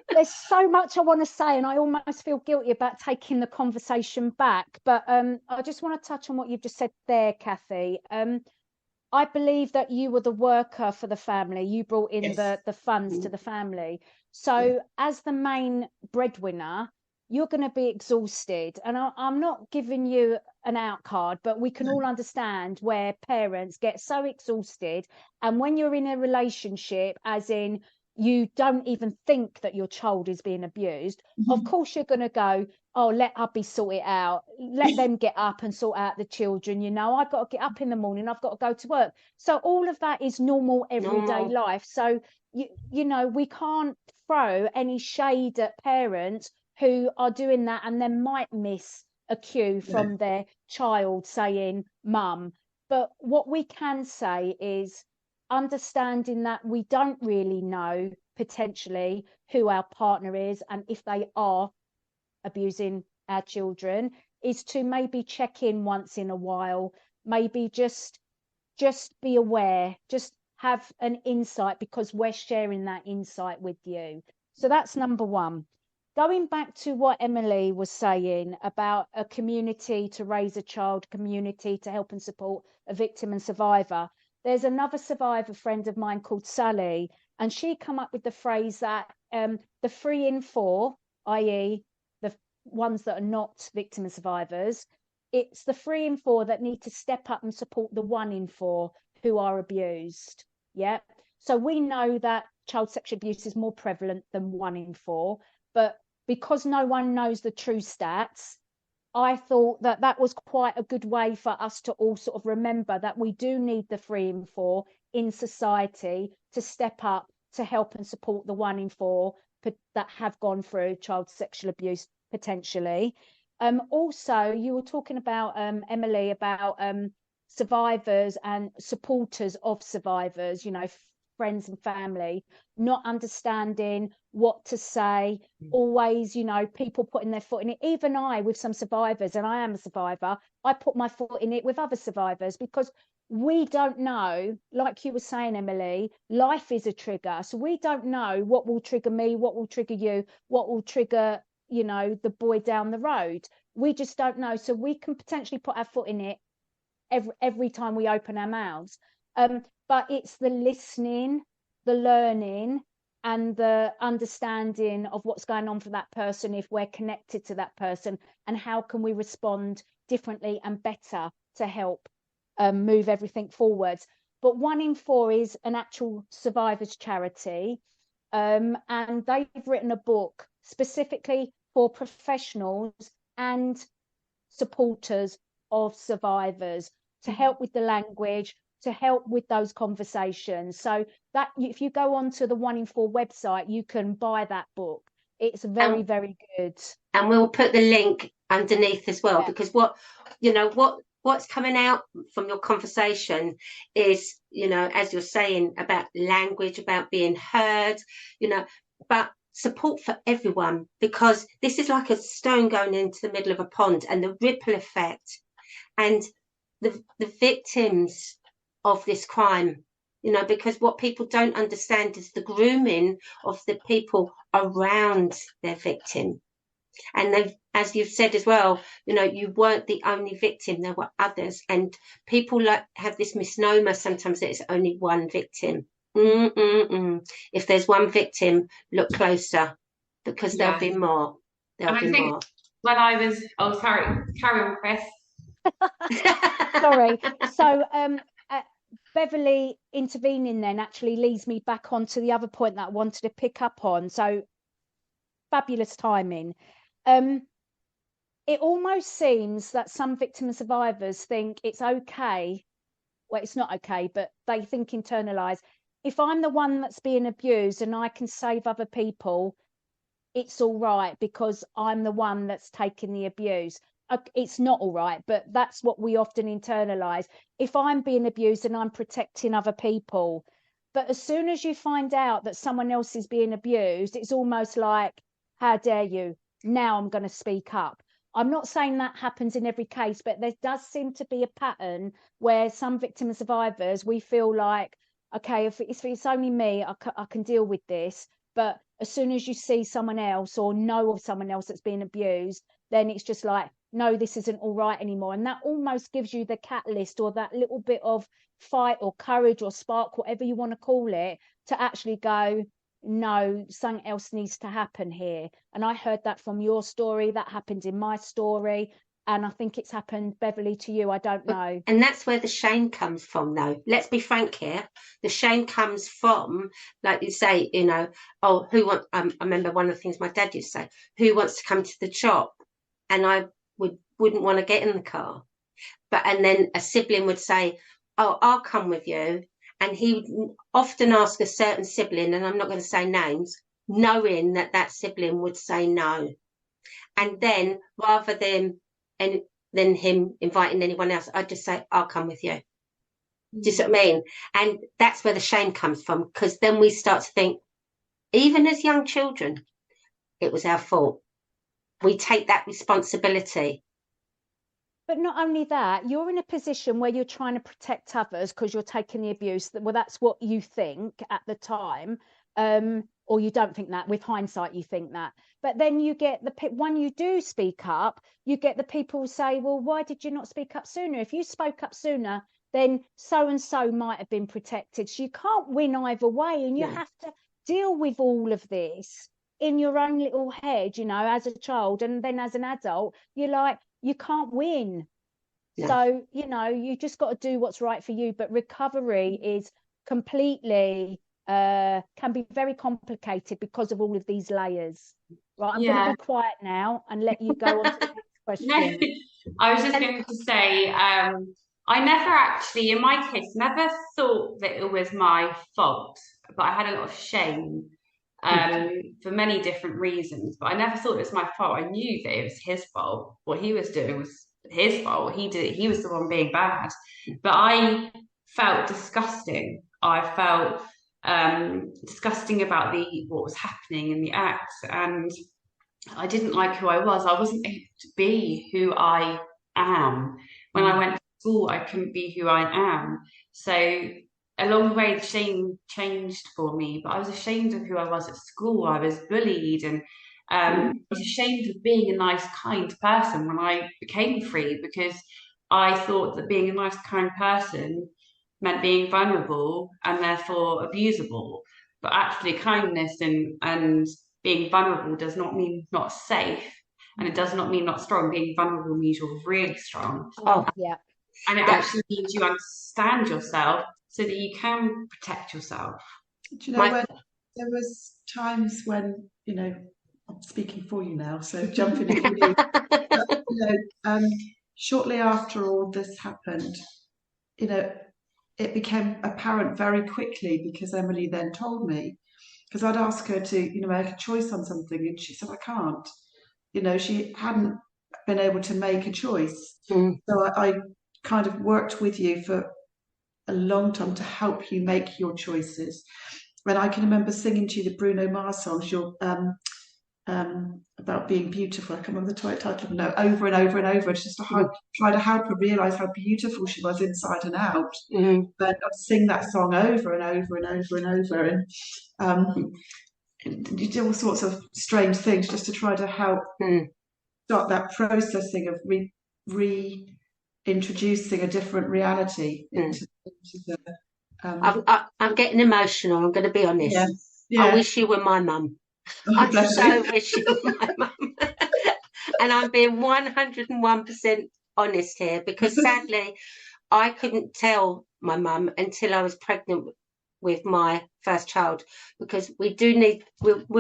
There's so much I want to say, and I almost feel guilty about taking the conversation back. But I just want to touch on what you've just said there, Kathy. I believe that you were the worker for the family. You brought in the funds to the family. So as the main breadwinner, you're going to be exhausted. And I'm not giving you an out card, but we can all understand where parents get so exhausted. And when you're in a relationship, as in you don't even think that your child is being abused, of course you're going to go, oh, let hubby sort it out, let them get up and sort out the children, you know, I've got to get up in the morning, I've got to go to work. So all of that is normal everyday life. So you know, we can't throw any shade at parents who are doing that and then might miss a cue from their child saying Mum. But what we can say is understanding that we don't really know potentially who our partner is, and if they are abusing our children, is to maybe check in once in a while, maybe just be aware, just have an insight, because we're sharing that insight with you. So that's number one. Going back to what Emily was saying about a community to raise a child, community to help and support a victim and survivor, there's another survivor friend of mine called Sally, and she come up with the phrase that the 3 in 4, i.e. the ones that are not victim and survivors, it's the 3 in 4 that need to step up and support the 1 in 4 who are abused. Yeah. So we know that child sexual abuse is more prevalent than 1 in 4, but because no one knows the true stats, I thought that that was quite a good way for us to all sort of remember that we do need the 3 in 4 in society to step up to help and support the 1 in 4 that have gone through child sexual abuse potentially. Also, you were talking about, Emily, about survivors and supporters of survivors, you know, friends and family, not understanding what to say, always, you know, people putting their foot in it. Even I, with some survivors, and I am a survivor, I put my foot in it with other survivors, because we don't know, like you were saying, Emily, life is a trigger. So we don't know what will trigger me, what will trigger you, what will trigger, you know, the boy down the road. We just don't know. So we can potentially put our foot in it every time we open our mouths. But it's the listening, the learning, and the understanding of what's going on for that person if we're connected to that person, and how can we respond differently and better to help move everything forwards. But 1 in 4 is an actual survivors charity, and they've written a book specifically for professionals and supporters of survivors to help with the language, to help with those conversations. So that if you go onto the 1 in 4 website, you can buy that book. It's very, very good. And we'll put the link underneath as well, because what's coming out from your conversation is, as you're saying, about language, about being heard, but support for everyone, because this is like a stone going into the middle of a pond, and the ripple effect, and the victims of this crime, because what people don't understand is the grooming of the people around their victim. And they've, as you've said as well, you weren't the only victim, there were others, and people have this misnomer sometimes that it's only one victim. If there's one victim, look closer, because there'll be more. There'll be more. When I was, sorry, carry on, Chris. Sorry. So Beverley intervening then actually leads me back onto the other point that I wanted to pick up on. So fabulous timing. It almost seems that some victim survivors think it's okay. Well, it's not okay, but they think internalize. If I'm the one that's being abused and I can save other people, it's all right because I'm the one that's taking the abuse. It's not all right, but that's what we often internalize. If I'm being abused and I'm protecting other people, but as soon as you find out that someone else is being abused, it's almost like, how dare you? Now I'm going to speak up. I'm not saying that happens in every case, but there does seem to be a pattern where some victim survivors, we feel like, okay, if it's only me, I can deal with this. But as soon as you see someone else or know of someone else that's being abused, then it's just like, no, this isn't all right anymore. And that almost gives you the catalyst or that little bit of fight or courage or spark, whatever you want to call it, to actually go, no, something else needs to happen here. And I heard that from your story. That happened in my story. And I think it's happened, Beverley, to you. I don't know. And that's where the shame comes from, though. Let's be frank here. The shame comes from, like you say, I remember one of the things my dad used to say, who wants to come to the shop? And I wouldn't want to get in the car. And then a sibling would say, oh, I'll come with you. And he would often ask a certain sibling, and I'm not going to say names, knowing that sibling would say no. And then rather than him inviting anyone else, I'd just say, I'll come with you. Do you see what I mean? And that's where the shame comes from, because then we start to think, even as young children, it was our fault. We take that responsibility. But not only that, you're in a position where you're trying to protect others because you're taking the abuse. Well, that's what you think at the time. Or you don't think that. With hindsight, you think that. But then you get when you do speak up, you get the people who say, well, why did you not speak up sooner? If you spoke up sooner, then so-and-so might have been protected. So you can't win either way. And you have to deal with all of this in your own little head, as a child. And then as an adult, you're like, you can't win. Yeah. So, you just got to do what's right for you. But recovery is completely, can be very complicated because of all of these layers. Right, I'm going to be quiet now and let you go on to the next question. No, I was just going to say, I never actually, in my case, never thought that it was my fault, but I had a lot of shame. For many different reasons, but I never thought it was my fault. I knew that it was his fault. What he was doing was his fault. He was the one being bad. But I felt disgusting. I felt disgusting about what was happening in the act, and I didn't like who I was. I wasn't able to be who I am. When I went to school, I couldn't be who I am. So along the way, the shame changed for me, but I was ashamed of who I was at school. I was bullied, and I was ashamed of being a nice, kind person when I became free, because I thought that being a nice, kind person meant being vulnerable and therefore abusable. But actually, kindness and being vulnerable does not mean not safe, and it does not mean not strong. Being vulnerable means you're really strong. Oh, Yeah. And it actually means you understand yourself so that you can protect yourself. Do you know, when there was times when, you know, I'm speaking for you now, so jump in if you need. But, you know, shortly after all this happened, you know, it became apparent very quickly, because Emily then told me, because I'd ask her to, you know, make a choice on something, and she said, I can't. You know, she hadn't been able to make a choice. So I kind of worked with you for a long time to help you make your choices. And I can remember singing to you the Bruno Mars songs, your about being beautiful. I can't remember the title, no, over and over and over. It's just to try to help her realise how beautiful she was inside and out. But I'd sing that song over and over and over and over, and you do all sorts of strange things just to try to help start that processing of reintroducing a different reality into the. I'm getting emotional. I'm going to be honest. I wish you were my mum. I so wish you were my mum. And I'm being 101% honest here, because sadly, I couldn't tell my mum until I was pregnant with my first child, because we'll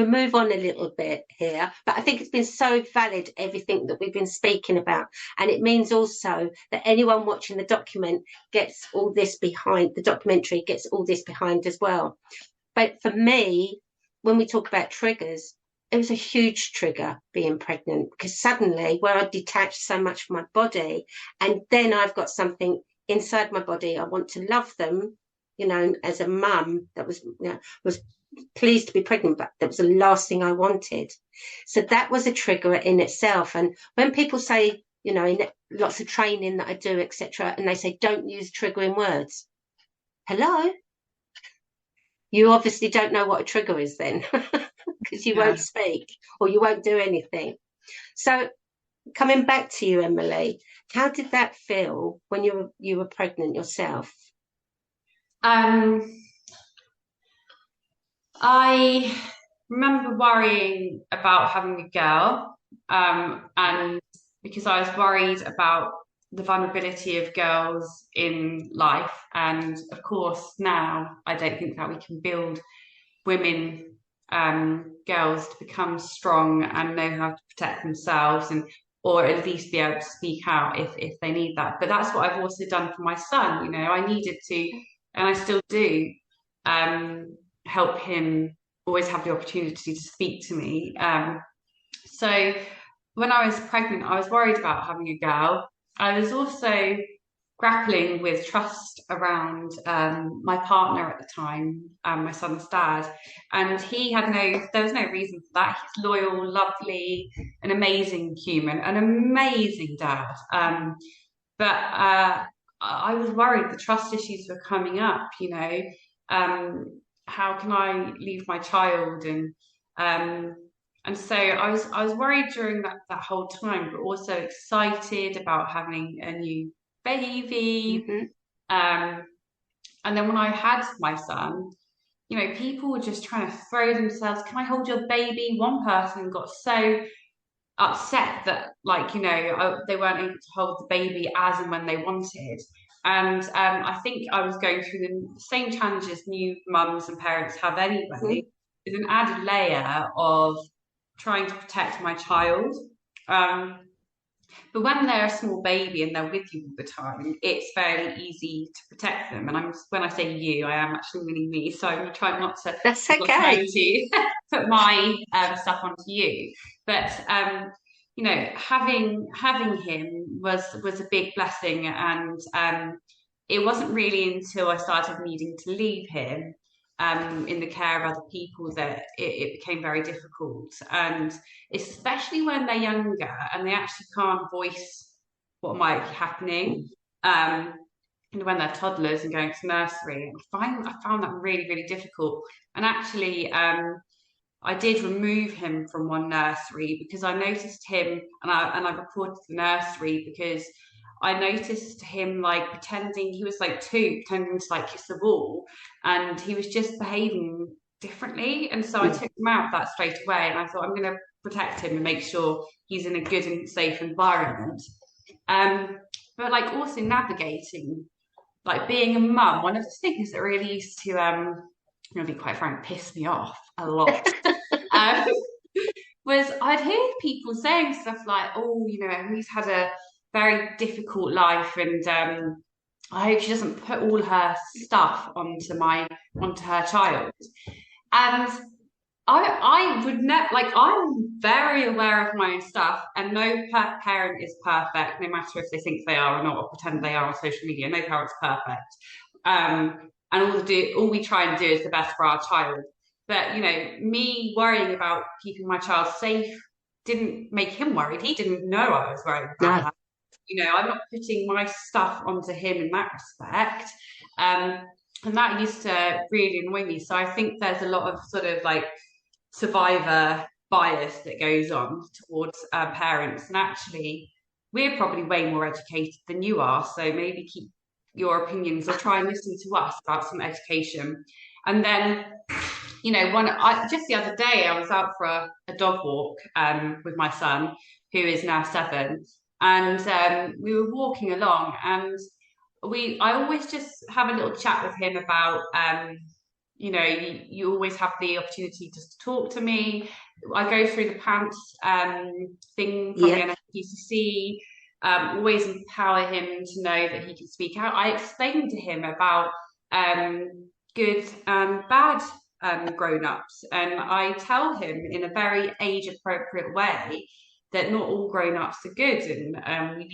move on a little bit here, but I think it's been so valid, everything that we've been speaking about, and it means also that anyone watching the documentary gets all this behind as well. But for me, when we talk about triggers, it was a huge trigger being pregnant, because suddenly, where I detached so much from my body, and then I've got something inside my body, I want to love them, you know, as a mum that was pleased to be pregnant, but that was the last thing I wanted. So that was a trigger in itself. And when people say, you know, in lots of training that I do, etc., and they say, don't use triggering words. Hello? You obviously don't know what a trigger is then, because you won't speak or you won't do anything. So coming back to you, Emily, how did that feel when you were pregnant yourself? I remember worrying about having a girl, and because I was worried about the vulnerability of girls in life. And of course, now I don't think that we can build women, girls, to become strong and know how to protect themselves, or at least be able to speak out if they need that. But that's what I've also done for my son. You know, I needed to, and I still do, help him always have the opportunity to speak to me. So when I was pregnant, I was worried about having a girl. I was also grappling with trust around my partner at the time, my son's dad, and there was no reason for that. He's loyal, lovely, an amazing human, an amazing dad. But I was worried the trust issues were coming up, you know. How can I leave my child? And so I was worried during that whole time, but also excited about having a new baby. And then when I had my son, you know, people were just trying to throw themselves, can I hold your baby? One person got so upset that, like, you know, they weren't able to hold the baby as and when they wanted. And I think I was going through the same challenges new mums and parents have anyway, with an added layer of trying to protect my child. But when they're a small baby and they're with you all the time, it's fairly easy to protect them. And when I say you, I am actually meaning me. So I'm trying not to. That's okay. To put my stuff onto you. But you know, having him was a big blessing, and it wasn't really until I started needing to leave him in the care of other people that it became very difficult. And especially when they're younger and they actually can't voice what might be happening, and when they're toddlers and going to nursery, I found that really, really difficult. And actually, I did remove him from one nursery because I noticed him, and I reported the nursery because I noticed him like pretending he was like 2, pretending to like kiss the wall, and he was just behaving differently. And so I took him out that straight away, and I thought, I'm going to protect him and make sure he's in a good and safe environment. But like also navigating, like being a mum, one of the things that really used to, I'm going to be quite frank, piss me off a lot. Was I'd hear people saying stuff like, oh, you know, Emily's had a very difficult life, and I hope she doesn't put all her stuff onto her child. And I would never, like, I'm very aware of my own stuff, and no parent is perfect, no matter if they think they are or not, or pretend they are on social media. No parent's perfect. And all we try and do is the best for our child. But, you know, me worrying about keeping my child safe didn't make him worried. He didn't know I was worried about that. You know, I'm not putting my stuff onto him in that respect. And that used to really annoy me. So I think there's a lot of sort of like survivor bias that goes on towards parents. And actually, we're probably way more educated than you are. So maybe keep your opinions or try and listen to us about some education. And then, you know, just the other day, I was out for a dog walk with my son, who is now 7. And we were walking along, and I always just have a little chat with him about, you know, you always have the opportunity just to talk to me. I go through the PANTS thing from the NFPCC, always empower him to know that he can speak out. I explained to him about good and bad grown-ups, and I tell him in a very age-appropriate way that not all grown-ups are good, and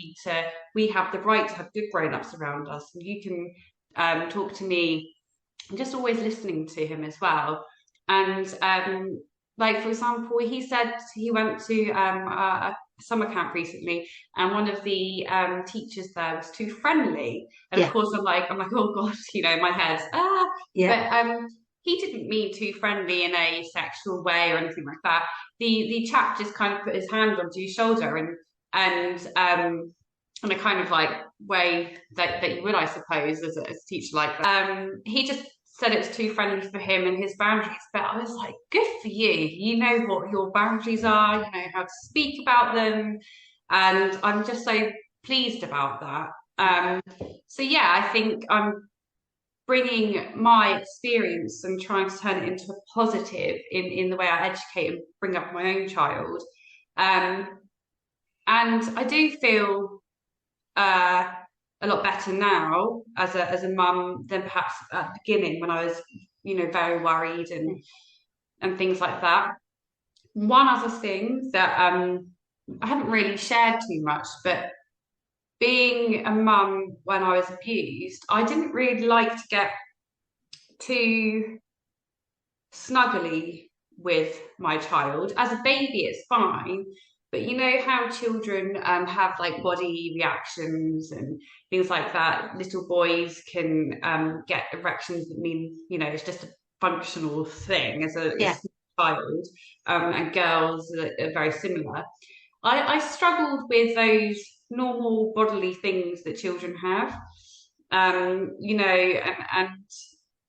we have the right to have good grown-ups around us, and you can talk to me. I'm just always listening to him as well. And like, for example, he said he went to a summer camp recently, and one of the teachers there was too friendly, and of course I'm like, oh god, you know, my head, but he didn't mean too friendly in a sexual way or anything like that. The chap just kind of put his hand onto your shoulder and in a kind of like way that you would, I suppose, as a teacher like that. He just said it was too friendly for him and his boundaries, but I was like, good for you. You know what your boundaries are, you know how to speak about them, and I'm just so pleased about that. So yeah, I think I'm bringing my experience and trying to turn it into a positive in the way I educate and bring up my own child. And I do feel a lot better now as a mum than perhaps at the beginning, when I was, you know, very worried and things like that. One other thing that I haven't really shared too much, but being a mum when I was abused, I didn't really like to get too snuggly with my child. As a baby, it's fine. But you know how children have like body reactions and things like that. Little boys can get erections that mean, you know, it's just a functional thing as a child, and girls are very similar. I struggled with those normal bodily things that children have, you know, and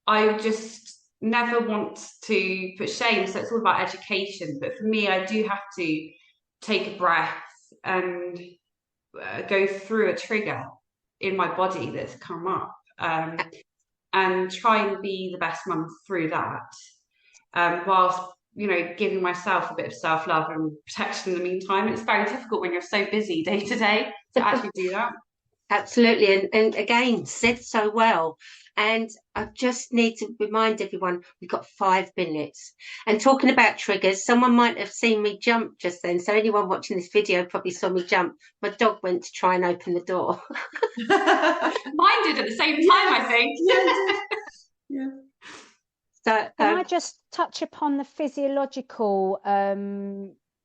I just never want to put shame. So it's all about education. But for me, I do have to take a breath and go through a trigger in my body that's come up, and try and be the best mum through that, whilst, you know, giving myself a bit of self-love and protection in the meantime. It's very difficult when you're so busy day to day to actually do that. Absolutely. And again, said so well. And I just need to remind everyone, we've got 5 minutes. And talking about triggers, someone might have seen me jump just then. So anyone watching this video probably saw me jump. My dog went to try and open the door. Mine did at the same time, I think. Yeah. So can I just touch upon the physiological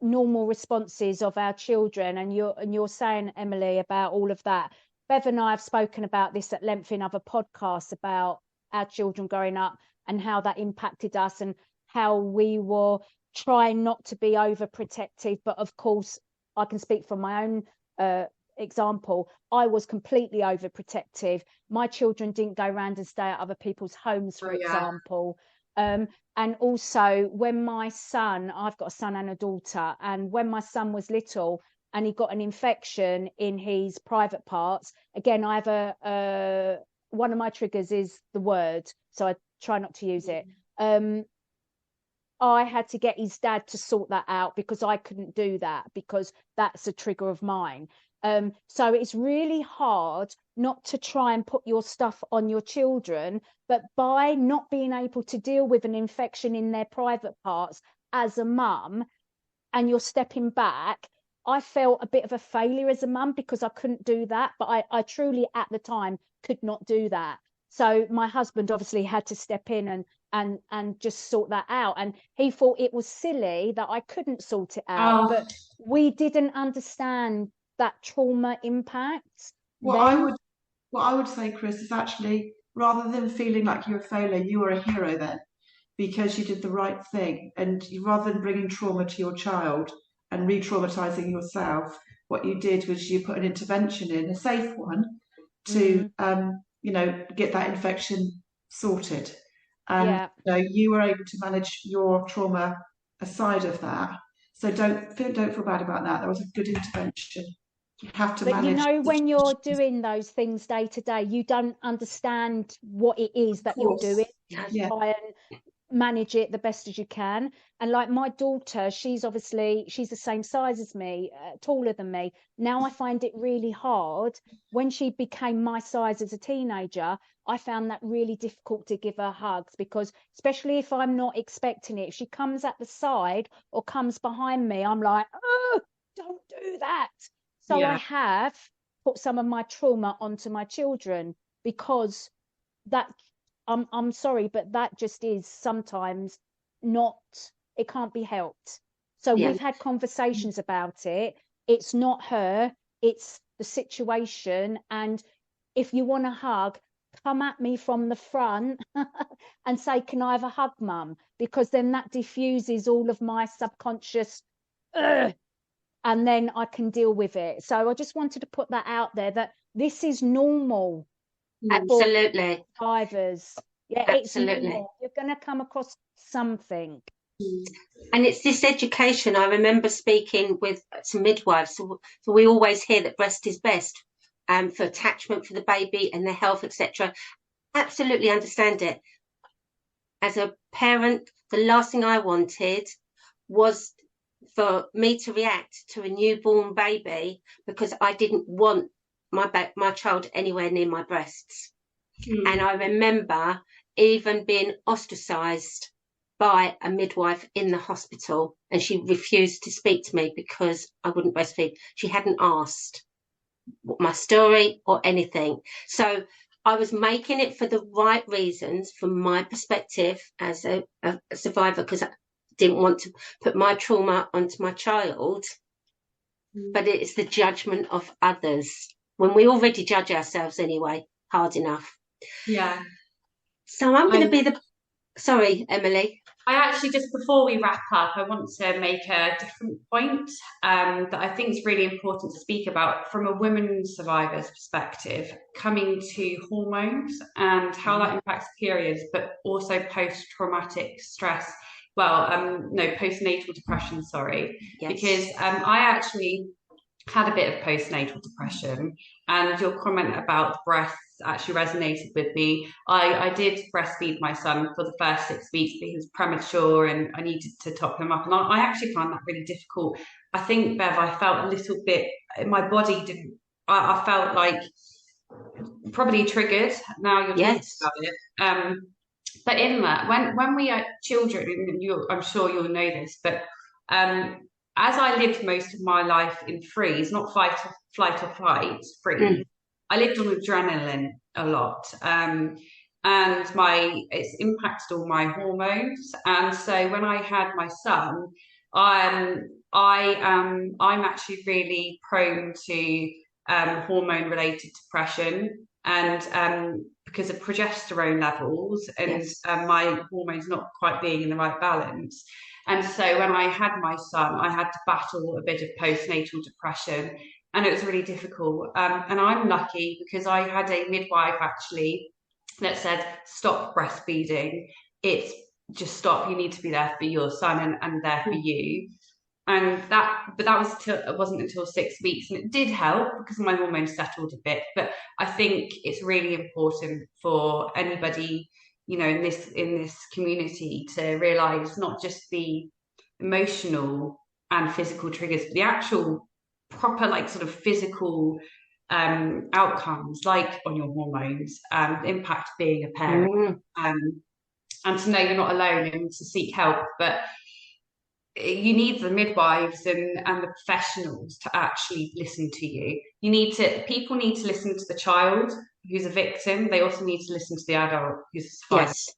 normal responses of our children? And you're saying, Emily, about all of that. Bev and I have spoken about this at length in other podcasts about our children growing up and how that impacted us. And how we were trying not to be overprotective. But of course, I can speak from my own example. I was completely overprotective. My children didn't go around and stay at other people's homes, for example. And also when my son, I've got a son and a daughter, and when my son was little and he got an infection in his private parts, again, I have one of my triggers is the word, so I try not to use it. I had to get his dad to sort that out because I couldn't do that, because that's a trigger of mine. So it's really hard not to try and put your stuff on your children, but by not being able to deal with an infection in their private parts as a mum, and you're stepping back, I felt a bit of a failure as a mum because I couldn't do that. But I truly at the time could not do that. So my husband obviously had to step in and just sort that out. And he thought it was silly that I couldn't sort it out. But we didn't understand that trauma impact. What I would say, Chris, is actually, rather than feeling like you're a failure, you were a hero then, because you did the right thing. And rather than bringing trauma to your child and re-traumatizing yourself, what you did was you put an intervention in, a safe one, to get that infection sorted. And you were able to manage your trauma aside of that. So don't feel bad about that. That was a good intervention. You have to manage. But when you're doing those things day to day, you don't understand what it is that you're doing. You try and manage it the best as you can. And like my daughter, she's the same size as me, taller than me. Now I find it really hard. When she became my size as a teenager, I found that really difficult to give her hugs, because especially if I'm not expecting it, if she comes at the side or comes behind me, I'm like, oh, don't do that. So I have put some of my trauma onto my children, because that, I'm sorry, but that just is sometimes not, it can't be helped. So we've had conversations about it. It's not her, it's the situation. And if you want a hug, come at me from the front and say, can I have a hug, mum? Because then that diffuses all of my subconscious, and then I can deal with it. So I just wanted to put that out there, that this is normal. Absolutely. Survivors. Yeah, absolutely. It's normal. You're going to come across something. And it's this education. I remember speaking with some midwives. So we always hear that breast is best for attachment for the baby and their health, etc. Absolutely understand it. As a parent, the last thing I wanted was for me to react to a newborn baby, because I didn't want my child anywhere near my breasts. And I remember even being ostracized by a midwife in the hospital, and she refused to speak to me because I wouldn't breastfeed. She hadn't asked my story or anything. So I was making it for the right reasons from my perspective as a survivor, because I didn't want to put my trauma onto my child. But it's the judgment of others, when we already judge ourselves anyway hard enough. Yeah. So I'm going to be the... Sorry, Emily. I actually, just before we wrap up, I want to make a different point that I think is really important to speak about from a women survivor's perspective, coming to hormones and how that impacts periods, but also post-traumatic stress. Postnatal depression, sorry. Yes. Because I actually had a bit of postnatal depression, and your comment about breasts actually resonated with me. I did breastfeed my son for the first 6 weeks, but he was premature and I needed to top him up, and I actually found that really difficult. I think, Bev, I felt a little bit, my body didn't, I felt like probably triggered. Now you're talking about it. But in that, when we are children, I'm sure you'll know this, but as I lived most of my life in freeze, not flight or flight, freeze, I lived on adrenaline a lot. And it's impacted all my hormones. And so when I had my son, I'm actually really prone to hormone-related depression. and because of progesterone levels and my hormones not quite being in the right balance. And so when I had my son, I had to battle a bit of postnatal depression, and it was really difficult. And I'm lucky because I had a midwife actually that said, stop breastfeeding. It's just stop. You need to be there for your son and there for you. And it wasn't until 6 weeks, and it did help because my hormones settled a bit. But I think it's really important for anybody, in this community to realise not just the emotional and physical triggers, but the actual proper sort of physical outcomes, like on your hormones, impact being a parent, and to know you're not alone and to seek help. But you need the midwives and the professionals to actually listen to you. People need to listen to the child who's a victim. They also need to listen to the adult who's a survivor. Yes.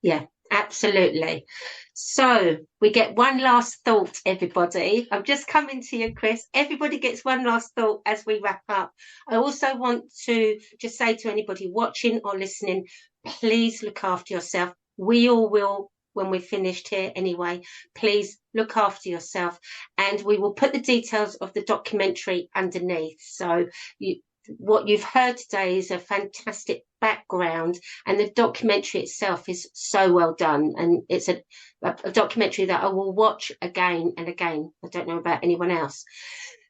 Yeah, absolutely. So we get one last thought, everybody. I'm just coming to you, Chris. Everybody gets one last thought as we wrap up. I also want to just say to anybody watching or listening, please look after yourself. We all will when we're finished here anyway. Please look after yourself, and we will put the details of the documentary underneath. So what you've heard today is a fantastic background, and the documentary itself is so well done, and it's a documentary that I will watch again and again. I don't know about anyone else.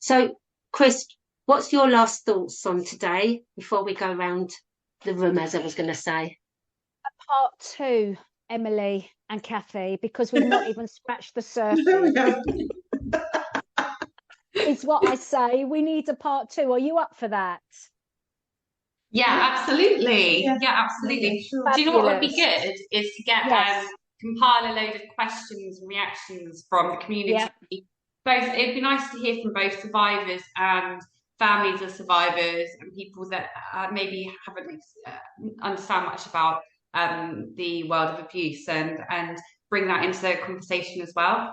So Chris, what's your last thoughts on today before we go around the room, as I was going to say? Part 2, Emily and Kathy, because we've not even scratched the surface. Is what I say. We need a part 2. Are you up for that? Yeah, absolutely. Yeah, absolutely. Sure. Do you know what would be good is to get compile a load of questions and reactions from the community. Both, it'd be nice to hear from both survivors and families of survivors and people that maybe haven't understand much about the world of abuse, and bring that into the conversation as well.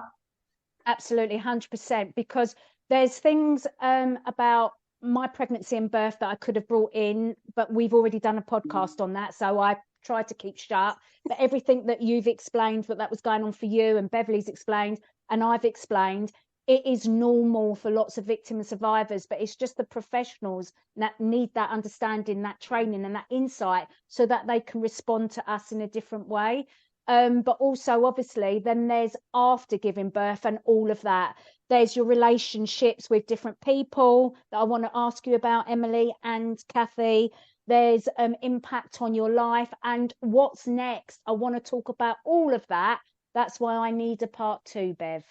Absolutely, 100%, because there's things about my pregnancy and birth that I could have brought in, but we've already done a podcast on that, so I tried to keep shut. But everything that you've explained, that was going on for you, and Beverley's explained, and I've explained, it is normal for lots of victim and survivors, but it's just the professionals that need that understanding, that training and that insight so that they can respond to us in a different way. But also, obviously, then there's after giving birth and all of that. There's your relationships with different people that I want to ask you about, Emily and Kathy. There's impact on your life and what's next. I want to talk about all of that. That's why I need a part 2, Bev.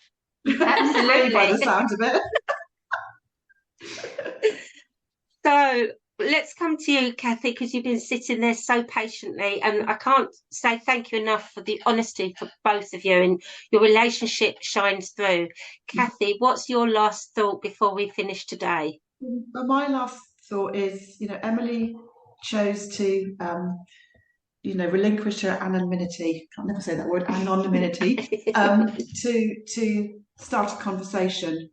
Absolutely. By the sound of it. So let's come to you, Kathy, because you've been sitting there so patiently, and I can't say thank you enough for the honesty for both of you, and your relationship shines through. Kathy, what's your last thought before we finish today? My last thought is, Emily chose to relinquish her anonymity. I can't never say that word, anonymity, to start a conversation.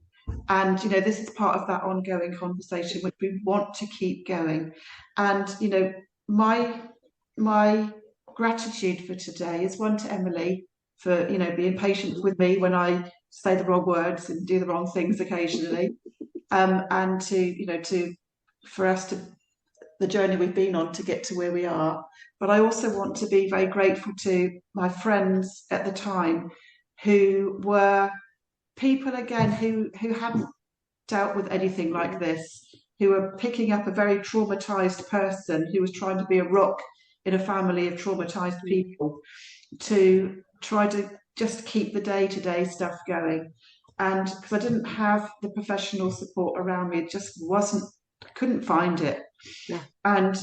And, this is part of that ongoing conversation, which we want to keep going. And, my gratitude for today is one to Emily for, being patient with me when I say the wrong words and do the wrong things occasionally. And for us to, the journey we've been on to get to where we are. But I also want to be very grateful to my friends at the time who were people, again, who hadn't dealt with anything like this, who were picking up a very traumatized person who was trying to be a rock in a family of traumatized people to try to just keep the day-to-day stuff going. And because I didn't have the professional support around me, it just I couldn't find it. Yeah. And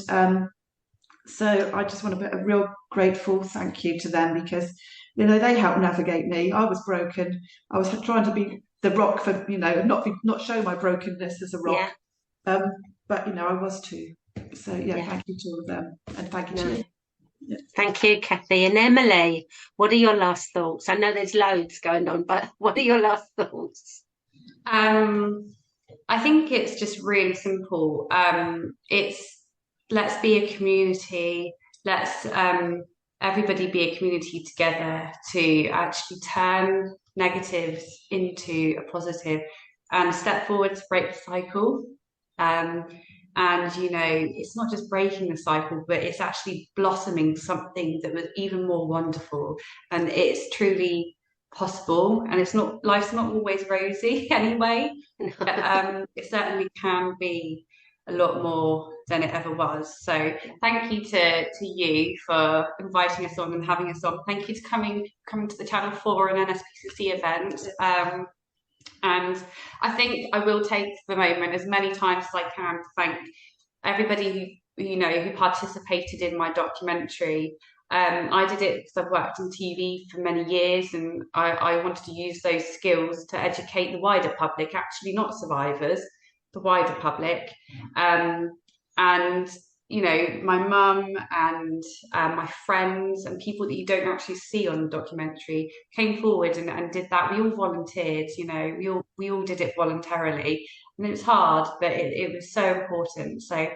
so I just want to put a real grateful thank you to them, because they helped navigate me. I was broken. I was trying to be the rock for not show my brokenness as a rock. Yeah. But I was too. So thank you to all of them, and thank you to you. Yeah. Thank you, Kathy. And Emily, what are your last thoughts? I know there's loads going on, but what are your last thoughts? I think it's just really simple. It's let's be a community. Let's everybody be a community together to actually turn negatives into a positive and step forward to break the cycle. And, you know, it's not just breaking the cycle, but it's actually blossoming something that was even more wonderful. And it's truly possible. And it's not, life's not always rosy anyway. But, it certainly can be a lot more than it ever was. So thank you to you for inviting us on and having us on. Thank you to coming to the Channel 4 and NSPCC event. And I think I will take the moment as many times as I can to thank everybody who participated in my documentary. I did it because I've worked in TV for many years, and I wanted to use those skills to educate the wider public, actually not survivors, the wider public. And you know, my mum and my friends and people that you don't actually see on the documentary came forward and did that. We all volunteered, you know, we all did it voluntarily, and it was hard, but it was so important. So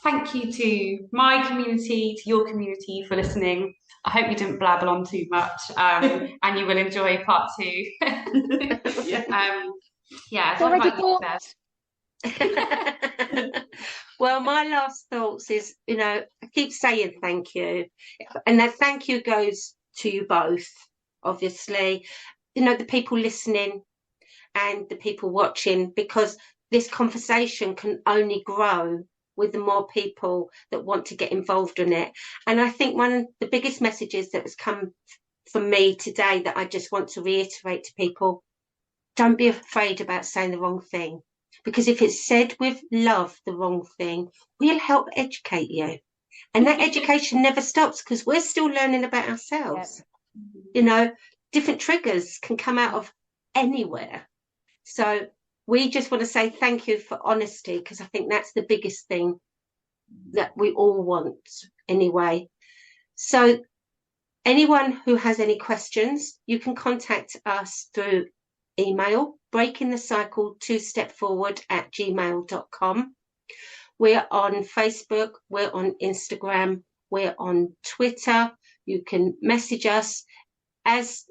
thank you to my community, to your community for listening. I hope you didn't blabble on too much, and you will enjoy part 2. Yeah, what about you, Bev? Well, my last thoughts is, you know, I keep saying thank you, and that thank you goes to you both, obviously, you know, the people listening and the people watching, because this conversation can only grow with the more people that want to get involved in it. And I think one of the biggest messages that has come from me today that I just want to reiterate to people: don't be afraid about saying the wrong thing. Because if it's said with love, the wrong thing, we'll help educate you. And that education never stops, because we're still learning about ourselves. Yep. You know, different triggers can come out of anywhere. So we just want to say thank you for honesty, because I think that's the biggest thing that we all want anyway. So anyone who has any questions, you can contact us through email, breakingthecycletostepforward@gmail.com. We're on Facebook, we're on Instagram, we're on Twitter. You can message us. As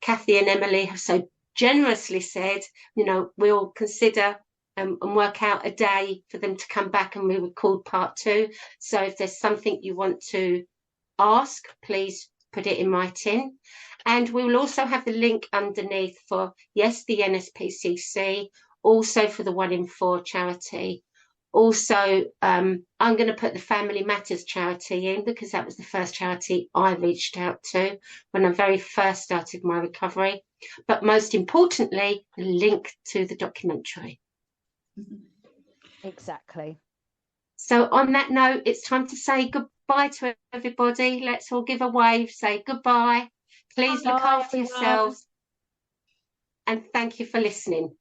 Kathy and Emily have so generously said, you know, we'll consider and work out a day for them to come back and we record part 2. So if there's something you want to ask, please put it in writing. And we will also have the link underneath for, yes, the NSPCC, also for the 1 in 4 charity. Also, I'm going to put the Family Matters charity in, because that was the first charity I reached out to when I very first started my recovery. But most importantly, the link to the documentary. Exactly. So on that note, it's time to say goodbye to everybody. Let's all give a wave, say goodbye. Please look after yourselves, and thank you for listening.